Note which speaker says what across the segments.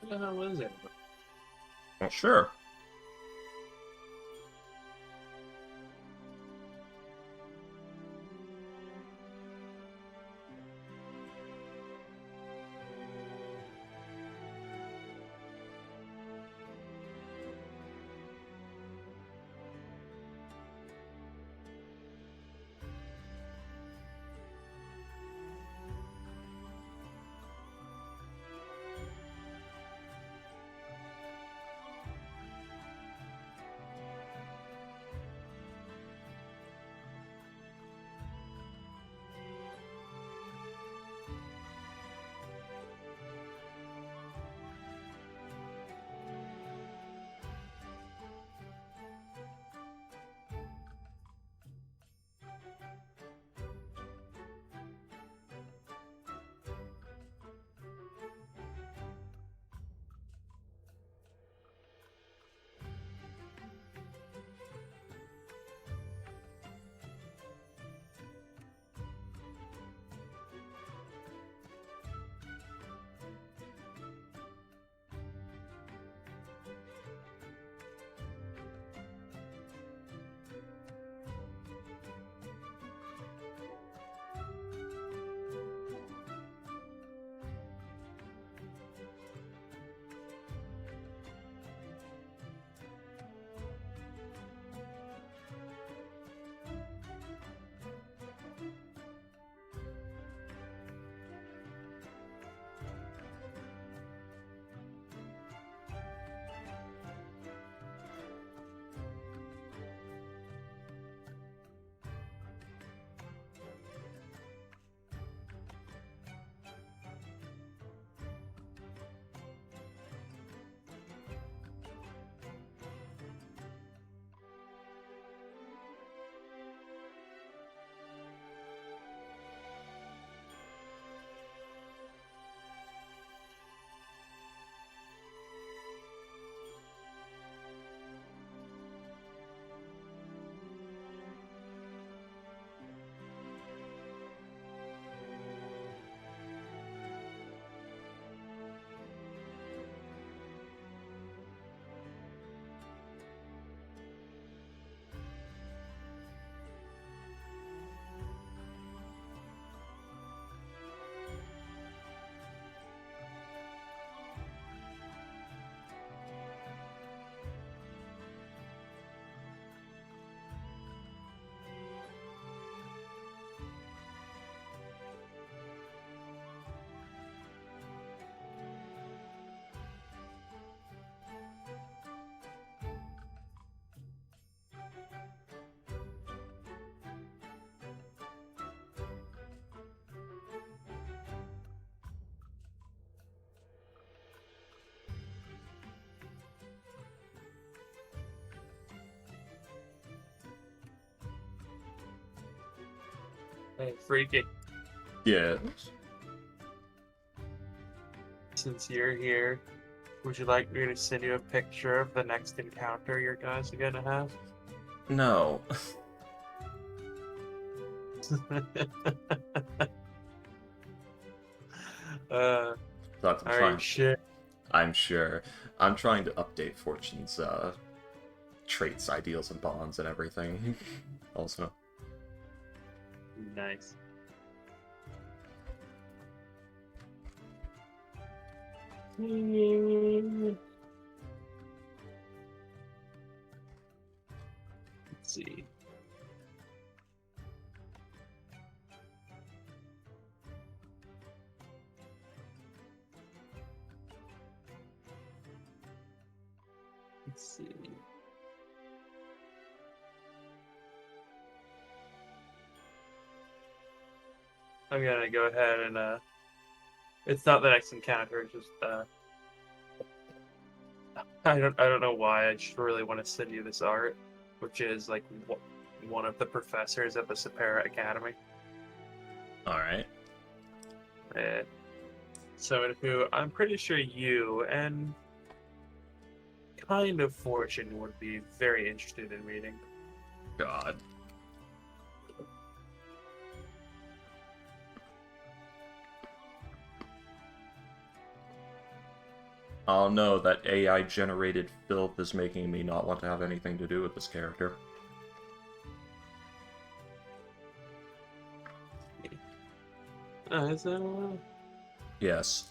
Speaker 1: What the hell is it?
Speaker 2: Well, sure.
Speaker 1: Hey, freaky.
Speaker 2: Yeah.
Speaker 1: Since you're here, would you like me to send you a picture of the next encounter your guys are gonna have?
Speaker 2: No.
Speaker 1: uh,
Speaker 2: Look, I'm
Speaker 1: are you
Speaker 2: trying.
Speaker 1: shit?
Speaker 2: I'm sure. I'm trying to update Fortune's traits, ideals, and bonds and everything. Also.
Speaker 1: Nice. Let's see. Let's see. I'm gonna go ahead and it's not the next encounter. It's just I don't know why. I just really want to send you this art, which is like one of the professors at the Sapera Academy.
Speaker 2: Alright.
Speaker 1: Uh, so who I'm pretty sure you and kind of Fortune would be very interested in reading.
Speaker 2: God. Oh no, that AI-generated filth is making me not want to have anything to do with this character.
Speaker 1: Is that
Speaker 2: Yes.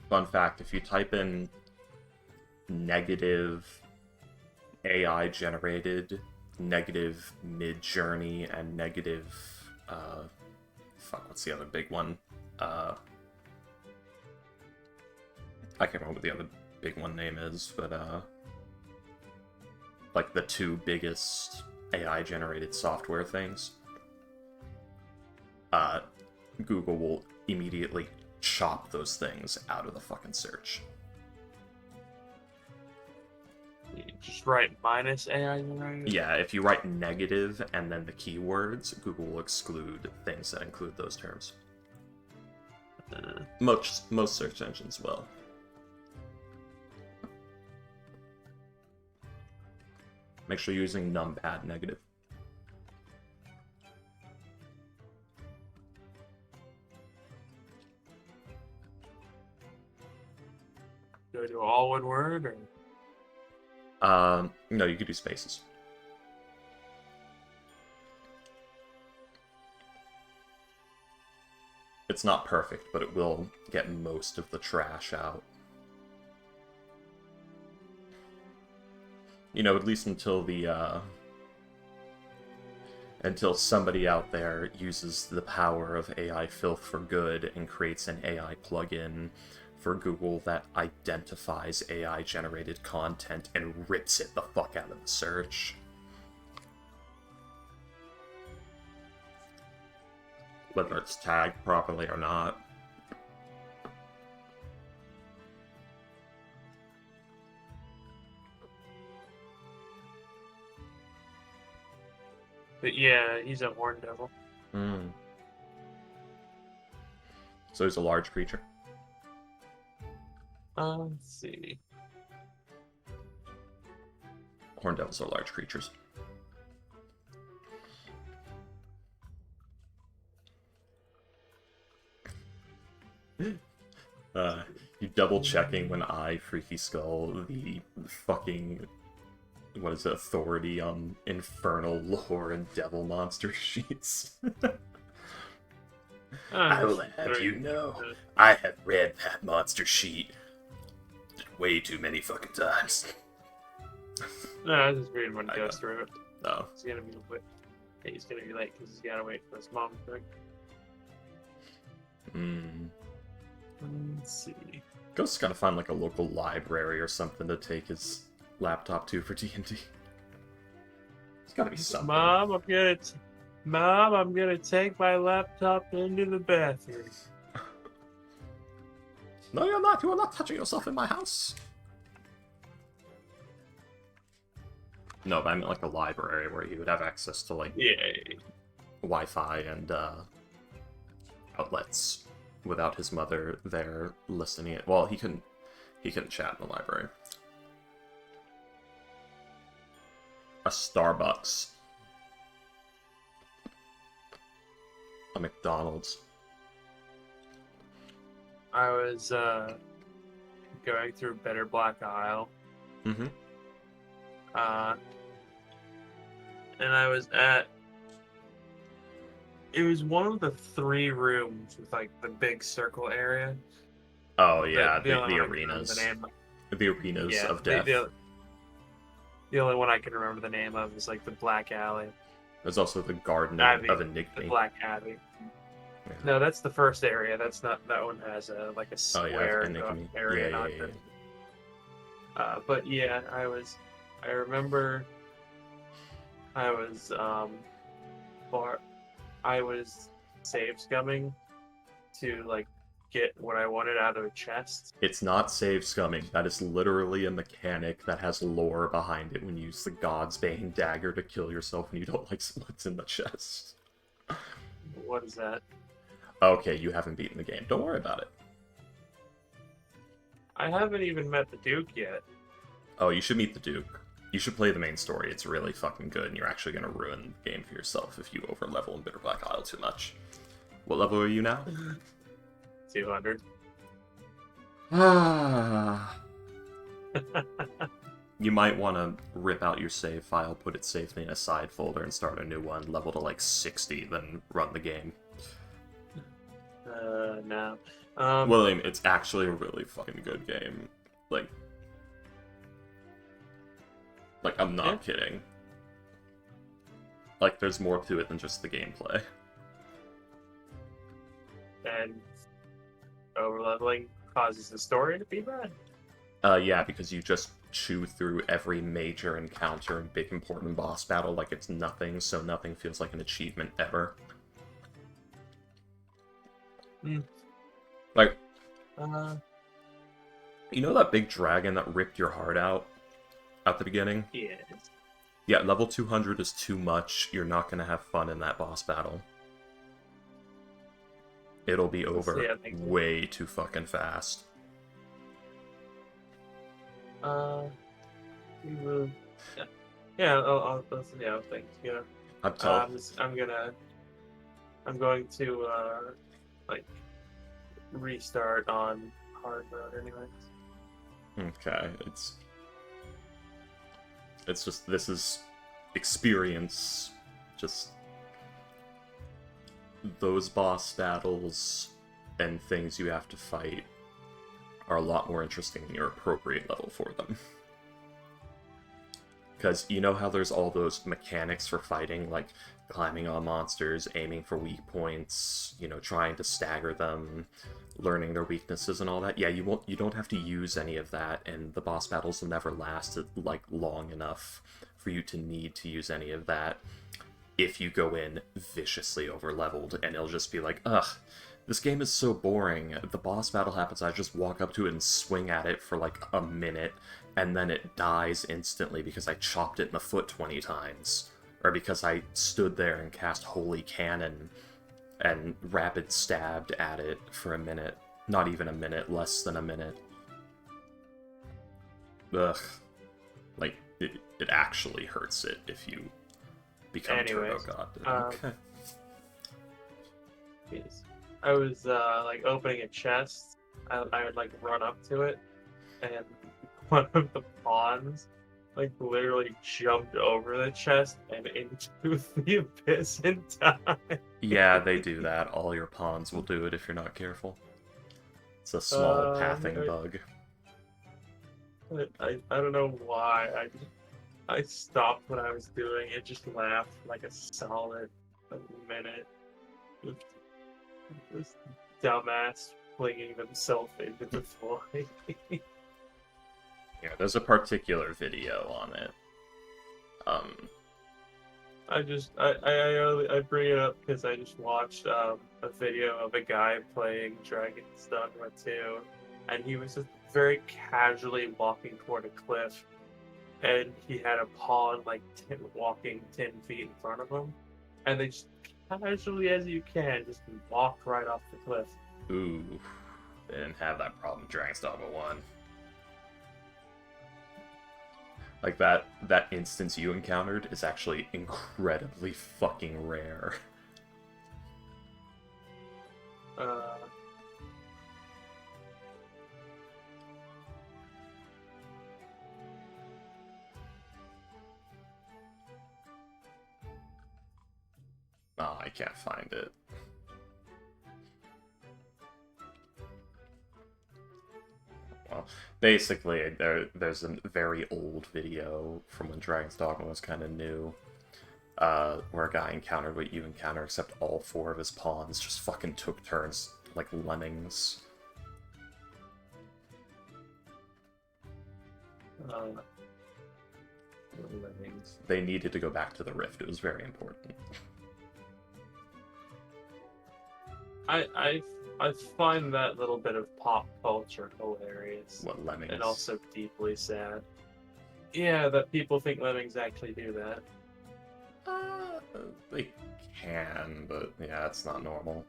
Speaker 2: Fun fact, if you type in negative AI-generated, negative mid-journey, and negative, fuck, what's the other big one? I can't remember what the other big one name is, but, like the two biggest AI-generated software things, Google will immediately chop those things out of the fucking search.
Speaker 1: You just write minus AI generated?
Speaker 2: Yeah, if you write negative and then the keywords, Google will exclude things that include those terms. Most search engines will. Make sure you're using numpad negative.
Speaker 1: Do I do all one word or?
Speaker 2: No, you could do spaces. It's not perfect, but it will get most of the trash out. You know, at least until the, until somebody out there uses the power of AI filth for good and creates an AI plugin for Google that identifies AI-generated content and rips it the fuck out of the search. Whether it's tagged properly or not.
Speaker 1: But yeah, he's a horn devil.
Speaker 2: Hmm. So he's a large creature.
Speaker 1: Let's see.
Speaker 2: Horn devils are large creatures. You double checking when I, Freaky Skull, the fucking, what is it, authority on infernal lore and devil monster sheets. I will have you know, I have read that monster sheet way too many fucking times.
Speaker 1: No, I was just reading when he goes through it.
Speaker 2: Oh.
Speaker 1: He's gonna be late. He's gonna be late because he's gotta wait for his mom to drink. Let's see.
Speaker 2: Ghost's gotta find like a local library or something to take his laptop to for D&D. There's gotta be something.
Speaker 1: Mom, I'm gonna take my laptop into the bathroom.
Speaker 2: No, you're not. You are not touching yourself in my house. No, but I meant like a library where you would have access to like Wi-Fi and outlets without his mother there listening it. Well, he couldn't chat in the library. A Starbucks. A McDonald's.
Speaker 1: I was going through Better Black Isle.
Speaker 2: Mm-hmm.
Speaker 1: And I was at. It was one of the 3 rooms with like the big circle area.
Speaker 2: Oh yeah,
Speaker 1: The
Speaker 2: the
Speaker 1: only one I can
Speaker 2: arenas.
Speaker 1: remember
Speaker 2: The arenas
Speaker 1: Yeah,
Speaker 2: of death.
Speaker 1: the only one I can remember the name of is like the Black Alley.
Speaker 2: There's also the Garden
Speaker 1: Abbey,
Speaker 2: of
Speaker 1: The
Speaker 2: Enigma.
Speaker 1: Black Abbey.
Speaker 2: Yeah.
Speaker 1: No, that's the first area. That's not. That one has a like a square area.
Speaker 2: Yeah.
Speaker 1: But yeah, I remember. I was save scumming to like get what I wanted out of a chest.
Speaker 2: It's not save scumming. That is literally a mechanic that has lore behind it when you use the God's Bane dagger to kill yourself when you don't like what's in the chest.
Speaker 1: What is that?
Speaker 2: Okay, you haven't beaten the game. Don't worry about it.
Speaker 1: I haven't even met the Duke yet.
Speaker 2: Oh, you should meet the Duke. You should play the main story. It's really fucking good, and you're actually going to ruin the game for yourself if you overlevel in Bitter Black Isle too much. What level are you now?
Speaker 1: 200.
Speaker 2: Ah. You might want to rip out your save file, put it safely in a side folder, and start a new one, level to like 60, then run the game.
Speaker 1: No.
Speaker 2: William, it's actually a really fucking good game. Like I'm not kidding. Like, there's more to it than just the gameplay.
Speaker 1: And overleveling causes the story to be bad.
Speaker 2: Yeah, because you just chew through every major encounter and big important boss battle like it's nothing, so nothing feels like an achievement ever. Like, you know that big dragon that ripped your heart out at the beginning?
Speaker 1: Yes.
Speaker 2: Yeah, level 200 is too much. You're not going to have fun in that boss battle. It'll be over way too fucking fast.
Speaker 1: We will. Yeah. I'll see how things go. I'm going to like restart on hard mode anyways.
Speaker 2: Okay, it's just, this is experience. Just those boss battles and things you have to fight are a lot more interesting than your appropriate level for them. Because you know how there's all those mechanics for fighting, like climbing on monsters, aiming for weak points, you know, trying to stagger them, learning their weaknesses and all that? Yeah, you don't have to use any of that, and the boss battles will never last like long enough for you to need to use any of that if you go in viciously overleveled, and it'll just be like, ugh, this game is so boring. The boss battle happens, I just walk up to it and swing at it for like a minute, and then it dies instantly because I chopped it in the foot 20 times. Or because I stood there and cast Holy Cannon and rapid stabbed at it for a minute. Not even a minute, less than a minute. Ugh. Like, it actually hurts it if you become Turbo God. Okay.
Speaker 1: Yes. I was like opening a chest. I would like run up to it, and one of the pawns like literally jumped over the chest and into the abyss and died.
Speaker 2: Yeah, they do that. All your pawns will do it if you're not careful. It's a small pathing bug.
Speaker 1: I don't know why. I stopped what I was doing. It just laughed for like a solid minute. This dumbass flinging themselves into the void.
Speaker 2: Yeah, there's a particular video on it.
Speaker 1: I bring it up because I just watched a video of a guy playing Dragon's Dogma 2, and he was just very casually walking toward a cliff, and he had a pawn like walking 10 feet in front of him, and they just casually as you can just walked right off the cliff.
Speaker 2: Ooh, they didn't have that problem in Dragon's Dogma 1. Like, that instance you encountered is actually incredibly fucking rare. Oh, I can't find it. Well, basically, there's a very old video from when Dragon's Dogma was kind of new, where a guy encountered what you encounter, except all 4 of his pawns just fucking took turns like lemmings.
Speaker 1: Lemmings.
Speaker 2: They needed to go back to the Rift. It was very important.
Speaker 1: I find that little bit of pop culture hilarious.
Speaker 2: What, lemmings?
Speaker 1: And also deeply sad. Yeah, that people think lemmings actually do that.
Speaker 2: They can, but yeah, it's not normal.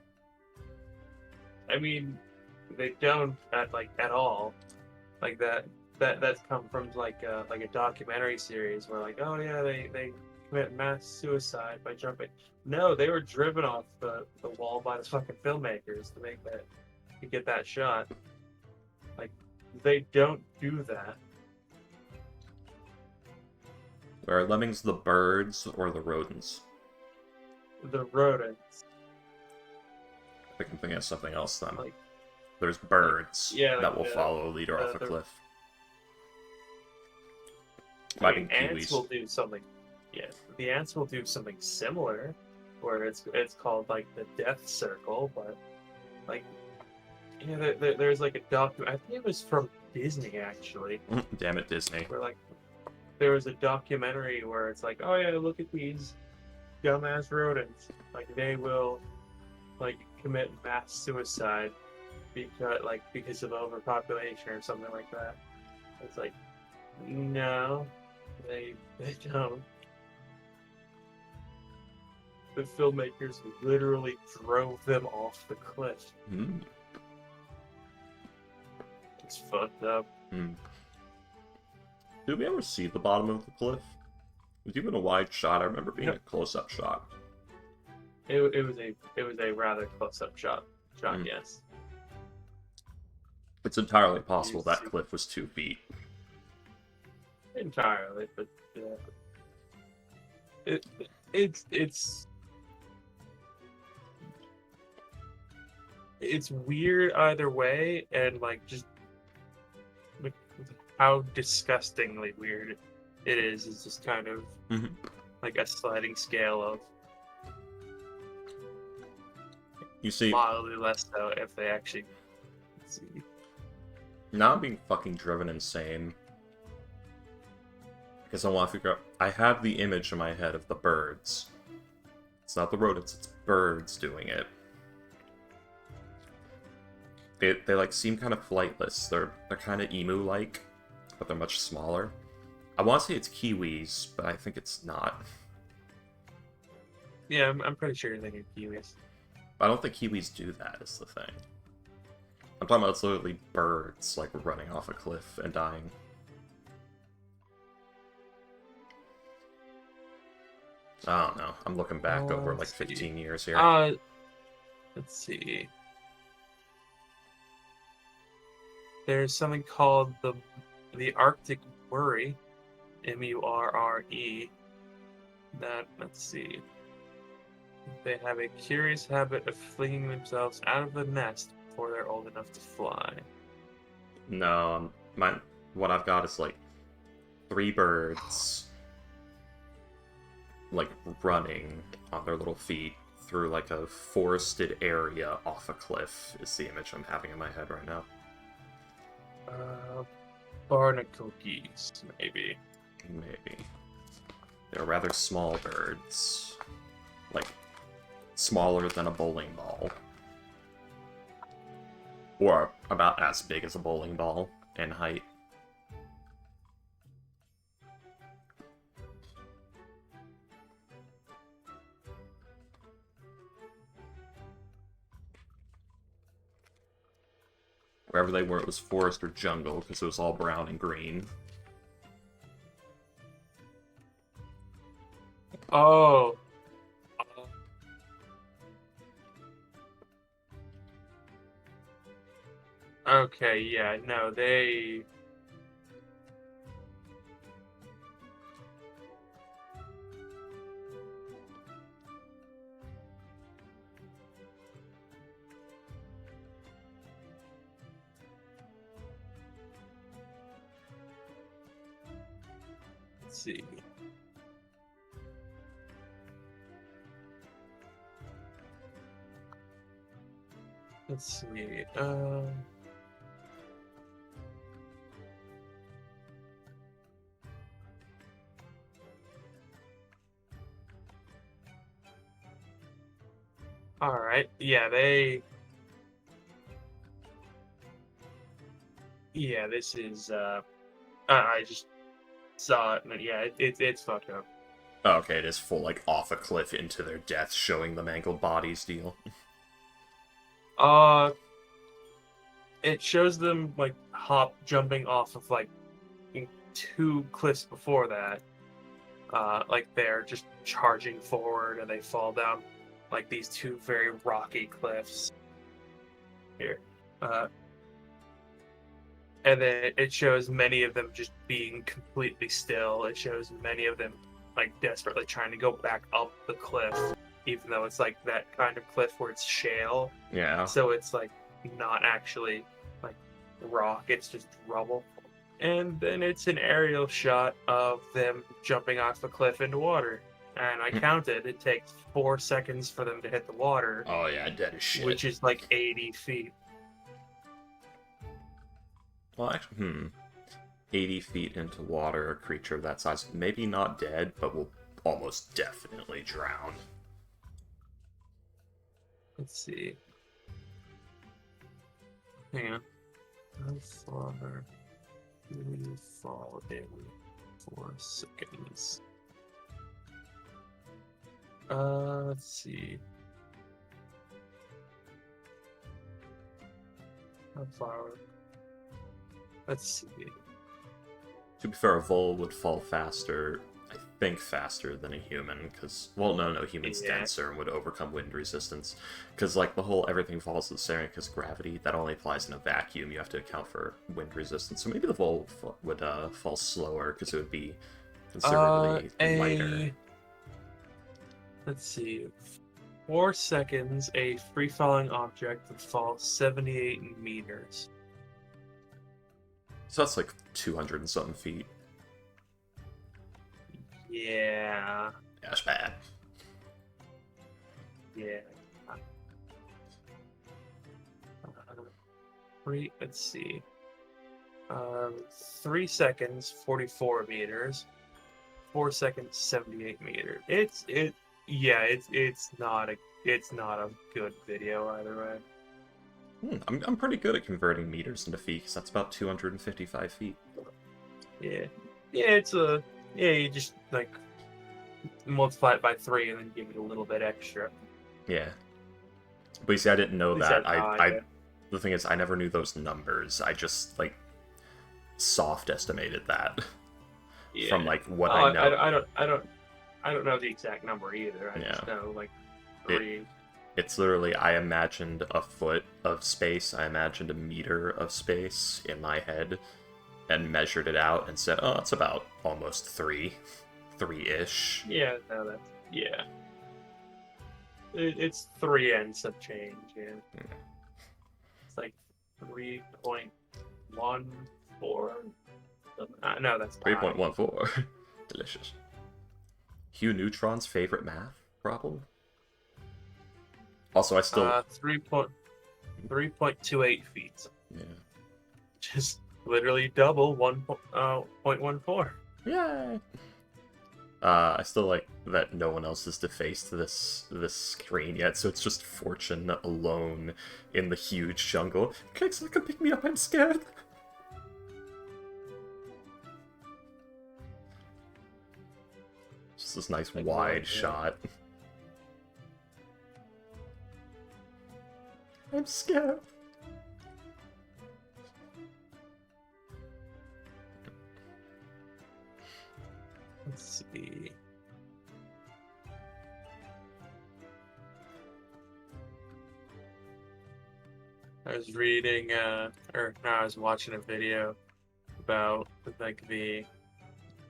Speaker 1: I mean, they don't at all. Like that that's come from like a documentary series where like, oh yeah, they commit mass suicide by jumping. No, they were driven off the wall by the fucking filmmakers to make that to get that shot. Like, they don't do that.
Speaker 2: Are lemmings the birds or the rodents?
Speaker 1: The rodents.
Speaker 2: I think I'm thinking of something else then.
Speaker 1: Like,
Speaker 2: There's birds
Speaker 1: yeah, like
Speaker 2: that will follow a leader off a cliff. Might be
Speaker 1: ants
Speaker 2: kiwis.
Speaker 1: will do something. Yeah, the ants will do something similar, where it's called like the death circle, but like, yeah, there's like a document. I think it was from Disney actually.
Speaker 2: Damn it, Disney.
Speaker 1: Where like there was a documentary where it's like, oh yeah, look at these dumbass rodents. Like they will like commit mass suicide because of overpopulation or something like that. It's like, no, they don't. The filmmakers literally drove them off the cliff.
Speaker 2: Mm.
Speaker 1: It's fucked up.
Speaker 2: Mm. Did we ever see the bottom of the cliff? It was even a wide shot. I remember being a close-up shot.
Speaker 1: It was a rather close-up shot. Yes.
Speaker 2: It's entirely possible that cliff was 2 feet.
Speaker 1: Entirely, but it's weird either way, and like just like, how disgustingly weird it is just kind of like a sliding scale of.
Speaker 2: You see,
Speaker 1: mildly less so if they actually see.
Speaker 2: Now I'm being fucking driven insane. Because I want to figure out... I have the image in my head of the birds. It's not the rodents, it's birds doing it. They like seem kind of flightless. They're kind of emu-like, but they're much smaller. I want to say it's kiwis, but I think it's not.
Speaker 1: Yeah, I'm pretty sure you're thinking kiwis.
Speaker 2: I don't think kiwis do that, is the thing. I'm talking about it's literally birds, like, running off a cliff and dying. I don't know. I'm looking back over, like, 15 years here.
Speaker 1: Let's see. There's something called the Arctic Murre, M-U-R-R-E. Let's see. They have a curious habit of flinging themselves out of the nest before they're old enough to fly.
Speaker 2: No, what I've got is like 3 birds, like running on their little feet through like a forested area off a cliff. Is the image I'm having in my head right now.
Speaker 1: Barnacle geese, maybe.
Speaker 2: Maybe. They're rather small birds, like smaller than a bowling ball. Or about as big as a bowling ball in height. Wherever they were, it was forest or jungle, because it was all brown and green.
Speaker 1: Oh. Okay, yeah, no, they... Let's see. Let's see, Alright, yeah, yeah, this is, I just saw it, and yeah, it's fucked up.
Speaker 2: Oh, okay, it is full, like, off a cliff into their death, showing the mangled bodies deal.
Speaker 1: It shows them, like, jumping off of, like, 2 cliffs before that, like they're just charging forward and they fall down like these 2 very rocky cliffs here. And then it shows many of them just being completely still. It shows many of them like desperately trying to go back up the cliff, even though it's like that kind of cliff where it's shale.
Speaker 2: Yeah.
Speaker 1: So it's like not actually like rock, it's just rubble. And then it's an aerial shot of them jumping off the cliff into water. And I counted, it takes 4 seconds for them to hit the water.
Speaker 2: Oh yeah, dead as shit.
Speaker 1: Which is like 80 feet.
Speaker 2: Well, actually, 80 feet into water, a creature that size, maybe not dead, but will almost definitely drown.
Speaker 1: Let's see. Hang on. How far do we fall in 4 seconds? Let's see. How far? Let's see.
Speaker 2: To be fair, a vole would fall faster, I think faster than a human, because, well, no, human's denser and would overcome wind resistance. Because, like, the whole everything falls to the center because gravity, that only applies in a vacuum. You have to account for wind resistance. So maybe the vole would fall slower because it would be considerably lighter.
Speaker 1: Let's see. 4 seconds, a free-falling object would fall 78 meters.
Speaker 2: So that's like 200 and something feet.
Speaker 1: Yeah.
Speaker 2: That's bad.
Speaker 1: Yeah. Let's see. 3 seconds, 44 meters. 4 seconds, 78 meters. It's not a good video either way.
Speaker 2: I'm pretty good at converting meters into feet, because that's about 255 feet.
Speaker 1: Yeah, you just like multiply it by 3 and then give it a little bit extra.
Speaker 2: Yeah, but you see, I didn't know that.
Speaker 1: I
Speaker 2: the thing is, I never knew those numbers. I just like soft estimated that from like what I know.
Speaker 1: I don't know the exact number either. I just know like 3.
Speaker 2: It's literally, I imagined a foot of space, I imagined a meter of space in my head, and measured it out and said, oh, it's about almost 3-ish.
Speaker 1: Yeah, no, that's, yeah. It's 3 and some change, yeah. It's like 3.14. No, that's
Speaker 2: 3.14. Delicious. Hugh Neutron's favorite math problem? Also, I still
Speaker 1: 3.28 feet.
Speaker 2: Yeah.
Speaker 1: Just literally double 1.14.
Speaker 2: Yay! I still like that no one else has defaced this screen yet, so it's just Fortune alone in the huge jungle. Can someone come pick me up? I'm scared. Just this nice wide shot. I'm scared.
Speaker 1: Let's see. I was reading, I was watching a video about like the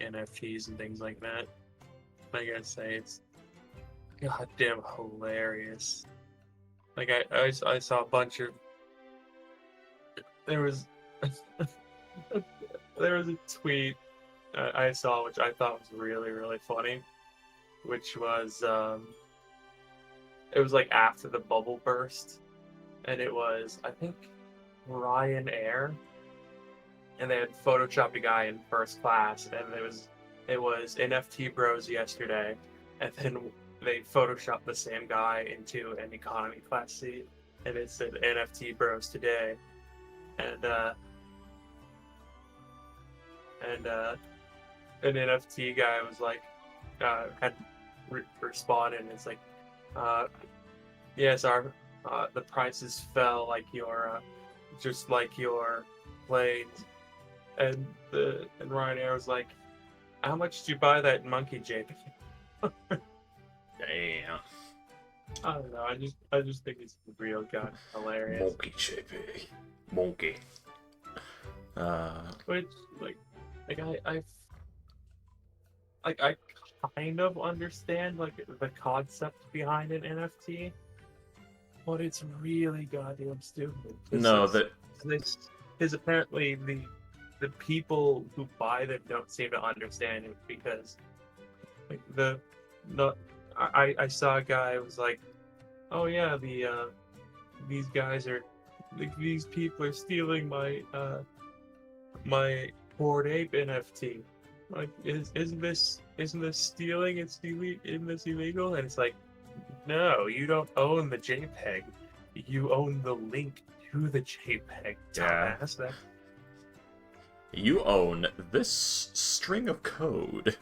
Speaker 1: NFTs and things like that. I gotta say, it's goddamn hilarious. Like I saw a bunch of. There was a tweet I saw which I thought was really, really funny, which was it was like after the bubble burst, and it was, I think, Ryanair, and they had photoshopped a guy in first class, and it was NFT Bros yesterday, and then they photoshopped the same guy into an economy class seat, and it said NFT Bros today, and an NFT guy was like, had responded, and it's like, yes, our the prices fell like your just like your planes, and Ryanair was like, "How much did you buy that monkey JPEG?"
Speaker 2: Damn.
Speaker 1: I don't know. I just think it's real god hilarious.
Speaker 2: Monkey JP. Monkey.
Speaker 1: Which like I kind of understand like the concept behind an NFT, but it's really goddamn stupid.
Speaker 2: No, that
Speaker 1: Because apparently the people who buy them don't seem to understand it because like I saw a guy who was like, oh yeah, these guys are like these people are stealing my Bored Ape NFT. Like, isn't this stealing? Isn't this illegal? And it's like, no, you don't own the JPEG. You own the link to the JPEG, dumbass.
Speaker 2: Yeah. You own this string of code.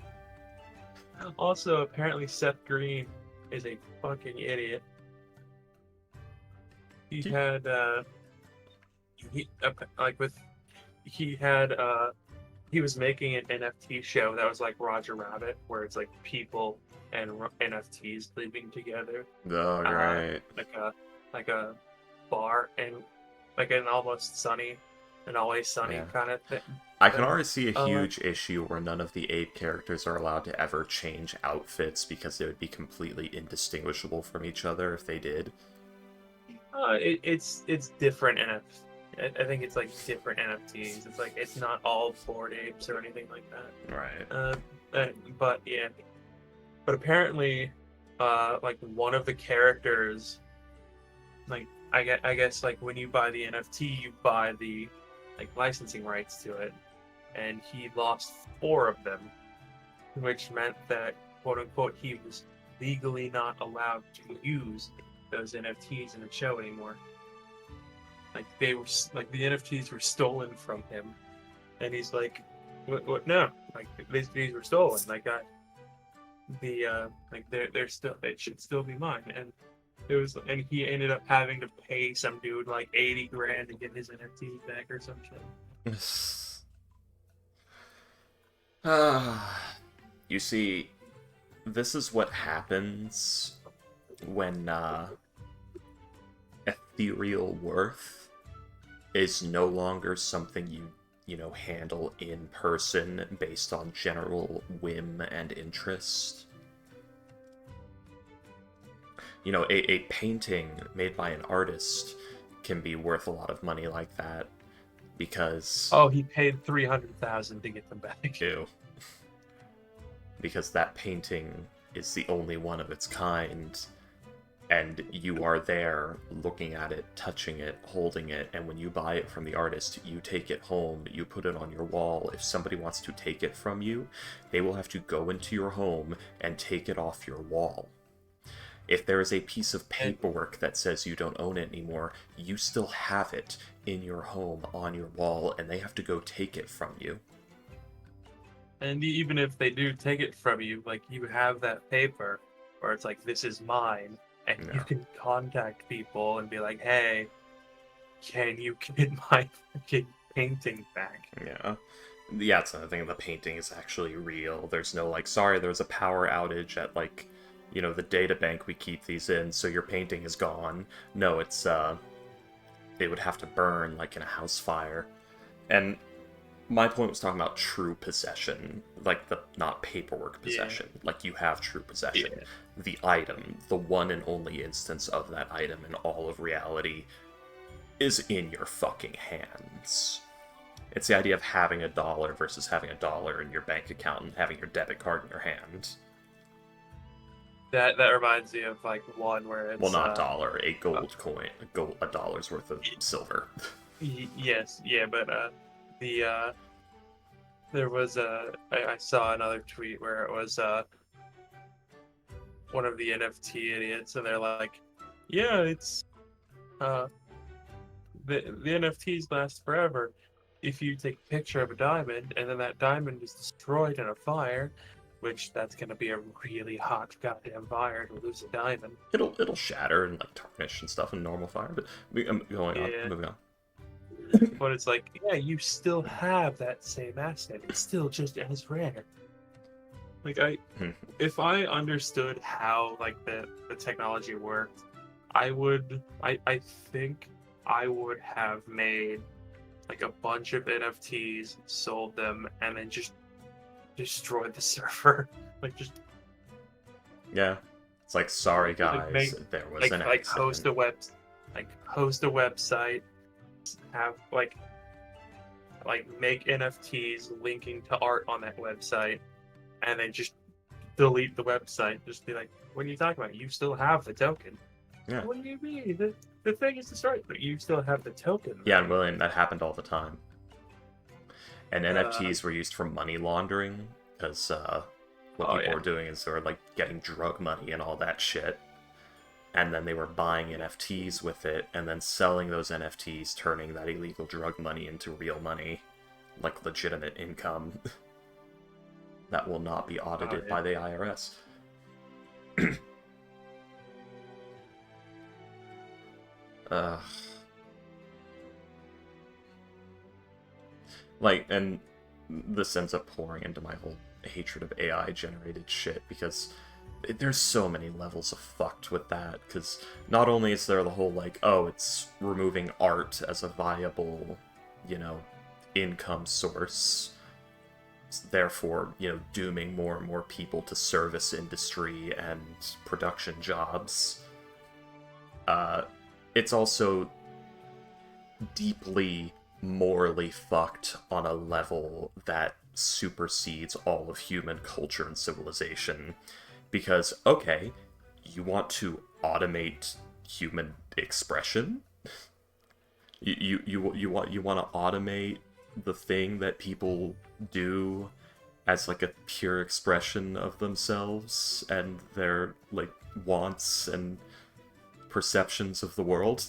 Speaker 1: Also, apparently Seth Green is a fucking idiot. He had he was making an NFT show that was like Roger Rabbit, where it's like people and NFTs living together.
Speaker 2: Oh, right.
Speaker 1: Like a bar and like an always sunny kind of thing.
Speaker 2: I can already see a huge issue where none of the ape characters are allowed to ever change outfits because they would be completely indistinguishable from each other if they did.
Speaker 1: It's different NFTs. I think it's like different NFTs. It's like it's not all Bored Apes or anything like that.
Speaker 2: Right.
Speaker 1: But yeah. But apparently, like one of the characters, like I guess like when you buy the NFT, you buy the like licensing rights to it, and he lost 4 of them, which meant that quote unquote he was legally not allowed to use those NFTs in the show anymore. Like they were like the NFTs were stolen from him, and he's like, "What? No, like these were stolen. Like they're still it should still be mine." And it was, and he ended up having to pay some dude like 80 grand to get his NFTs back or some shit.
Speaker 2: You see, this is what happens when ethereal worth is no longer something you know, handle in person based on general whim and interest. You know, a painting made by an artist can be worth a lot of money like that because...
Speaker 1: Oh, he paid $300,000 to get them back.
Speaker 2: Ew. Because that painting is the only one of its kind, and you are there looking at it, touching it, holding it, and when you buy it from the artist, you take it home, you put it on your wall. If somebody wants to take it from you, they will have to go into your home and take it off your wall. If there is a piece of paperwork that says you don't own it anymore, you still have it in your home on your wall, and they have to go take it from you.
Speaker 1: And even if they do take it from you, like you have that paper where it's like, this is mine. And you can contact people and be like, hey, can you get my fucking painting back?
Speaker 2: Yeah. Yeah, it's another thing. The painting is actually real. There's no, like, sorry, there was a power outage at, like, you know, the data bank we keep these in, so your painting is gone. No, it's, it would have to burn, like, in a house fire. And my point was talking about true possession, like the not paperwork possession. Yeah. Like you have true possession. Yeah. The item, the one and only instance of that item in all of reality, is in your fucking hands. It's the idea of having a dollar versus having a dollar in your bank account and having your debit card in your hand.
Speaker 1: That reminds me of like one where it's
Speaker 2: not dollar, a gold coin, a dollar's worth of silver.
Speaker 1: Yes, yeah, but there was I saw another tweet where it was one of the NFT idiots, and they're like, yeah, it's the NFTs last forever if you take a picture of a diamond and then that diamond is destroyed in a fire, which that's gonna be a really hot goddamn fire to lose a diamond.
Speaker 2: It'll shatter and like tarnish and stuff in normal fire, but moving on.
Speaker 1: But it's like, yeah, you still have that same asset. It's still just as rare. Like if I understood how like the technology worked, I think I would have made like a bunch of NFTs, sold them, and then just destroyed the server. Like just
Speaker 2: Yeah. It's like, sorry
Speaker 1: like
Speaker 2: guys, there was an
Speaker 1: like host
Speaker 2: accident.
Speaker 1: host a website, have like make NFTs linking to art on that website, and then just delete the website. Just be like, what are you talking about? You still have the token.
Speaker 2: Yeah.
Speaker 1: What do you mean? The thing is destroyed, but you still have the token.
Speaker 2: Yeah, and William, that happened all the time. And
Speaker 1: Uh,
Speaker 2: NFTs were used for money laundering, because what
Speaker 1: oh
Speaker 2: people
Speaker 1: yeah.
Speaker 2: were doing is they were like getting drug money and all that shit. And then they were buying NFTs with it, and then selling those NFTs, turning that illegal drug money into real money, like legitimate income that will not be
Speaker 1: Oh
Speaker 2: audited
Speaker 1: yeah.
Speaker 2: by the IRS. Ugh. Like, and this ends up pouring into my whole hatred of AI generated shit, because there's so many levels of fucked with that, because not only is there the whole, like, oh, it's removing art as a viable, you know, income source, therefore, you know, dooming more and more people to service industry and production jobs. It's also deeply morally fucked on a level that supersedes all of human culture and civilization. Because, okay, you want to automate human expression? You want to automate the thing that people do as like a pure expression of themselves and their like wants and perceptions of the world?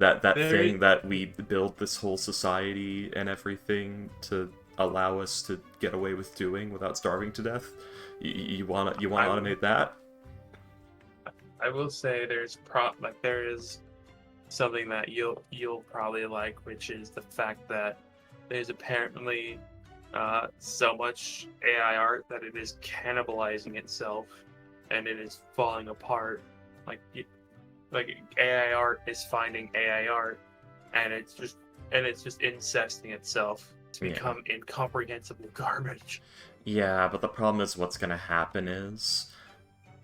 Speaker 2: That
Speaker 1: There,
Speaker 2: thing that we build this whole society and everything to allow us to get away with doing without starving to death. You want
Speaker 1: I
Speaker 2: to automate that?
Speaker 1: I will say there is something that you'll probably like, which is the fact that there's apparently so much AI art that it is cannibalizing itself, and it is falling apart. Like like AI art is finding AI art, and it's just incesting itself to
Speaker 2: Yeah.
Speaker 1: become incomprehensible garbage.
Speaker 2: Yeah, but the problem is what's gonna happen is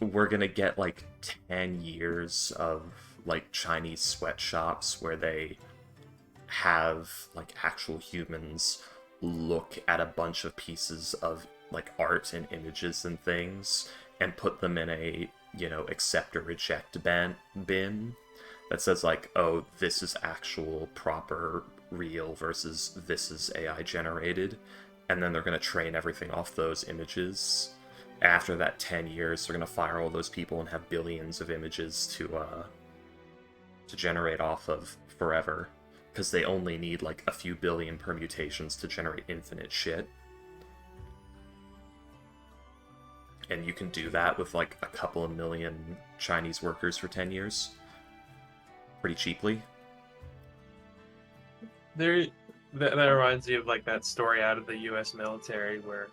Speaker 2: we're gonna get like 10 years of like Chinese sweatshops where they have like actual humans look at a bunch of pieces of like art and images and things and put them in a, you know, accept or reject bin that says like, oh, this is actual proper real versus this is AI generated, and then they're going to train everything off those images. After that 10 years, they're going to fire all those people and have billions of images to generate off of forever, because they only need like a few billion permutations to generate infinite shit. And you can do that with like a couple of million Chinese workers for 10 years pretty cheaply.
Speaker 1: There, that reminds me of like that story out of the U.S. military where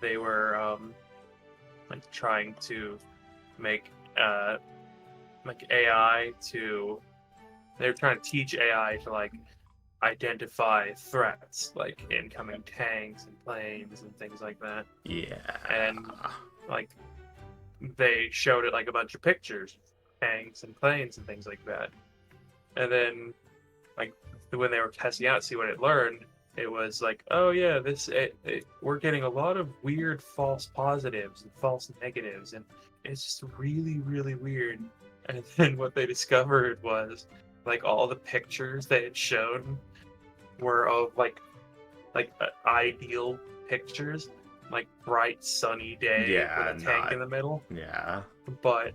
Speaker 1: they were like trying to make like AI to they're trying to teach AI to like identify threats like incoming tanks and planes and things like that.
Speaker 2: Yeah.
Speaker 1: And like they showed it like a bunch of pictures, tanks and planes and things like that. And then like when they were testing out, see what it learned, it was like, oh yeah, we're getting a lot of weird false positives and false negatives, and it's just really really weird. And then what they discovered was like all the pictures they had shown were of ideal pictures, like bright sunny day with
Speaker 2: Yeah,
Speaker 1: a tank
Speaker 2: not.
Speaker 1: in the middle.
Speaker 2: Yeah.
Speaker 1: But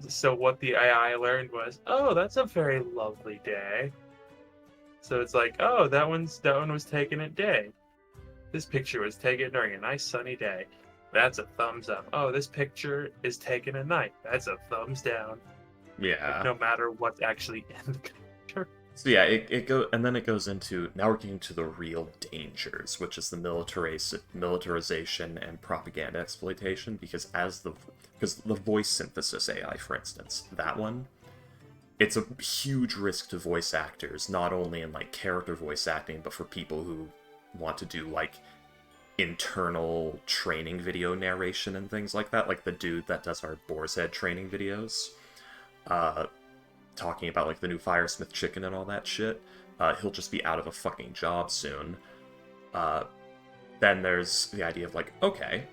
Speaker 1: so what the AI learned was, oh, that's a very lovely day. So it's like, oh, that one was taken at day. This picture was taken during a nice sunny day. That's a thumbs up. Oh, this picture is taken at night. That's a thumbs down. Like
Speaker 2: Yeah.
Speaker 1: no matter what's actually in the picture.
Speaker 2: So yeah, and then it goes into, now we're getting to the real dangers, which is the militarization and propaganda exploitation. Because the voice synthesis AI, for instance, that one, it's a huge risk to voice actors, not only in like character voice acting, but for people who want to do like internal training video narration and things like that, like the dude that does our Boar's Head training videos. Uh, Talking about like the new Firesmith chicken and all that shit. He'll just be out of a fucking job soon. Uh, then there's the idea of like, okay,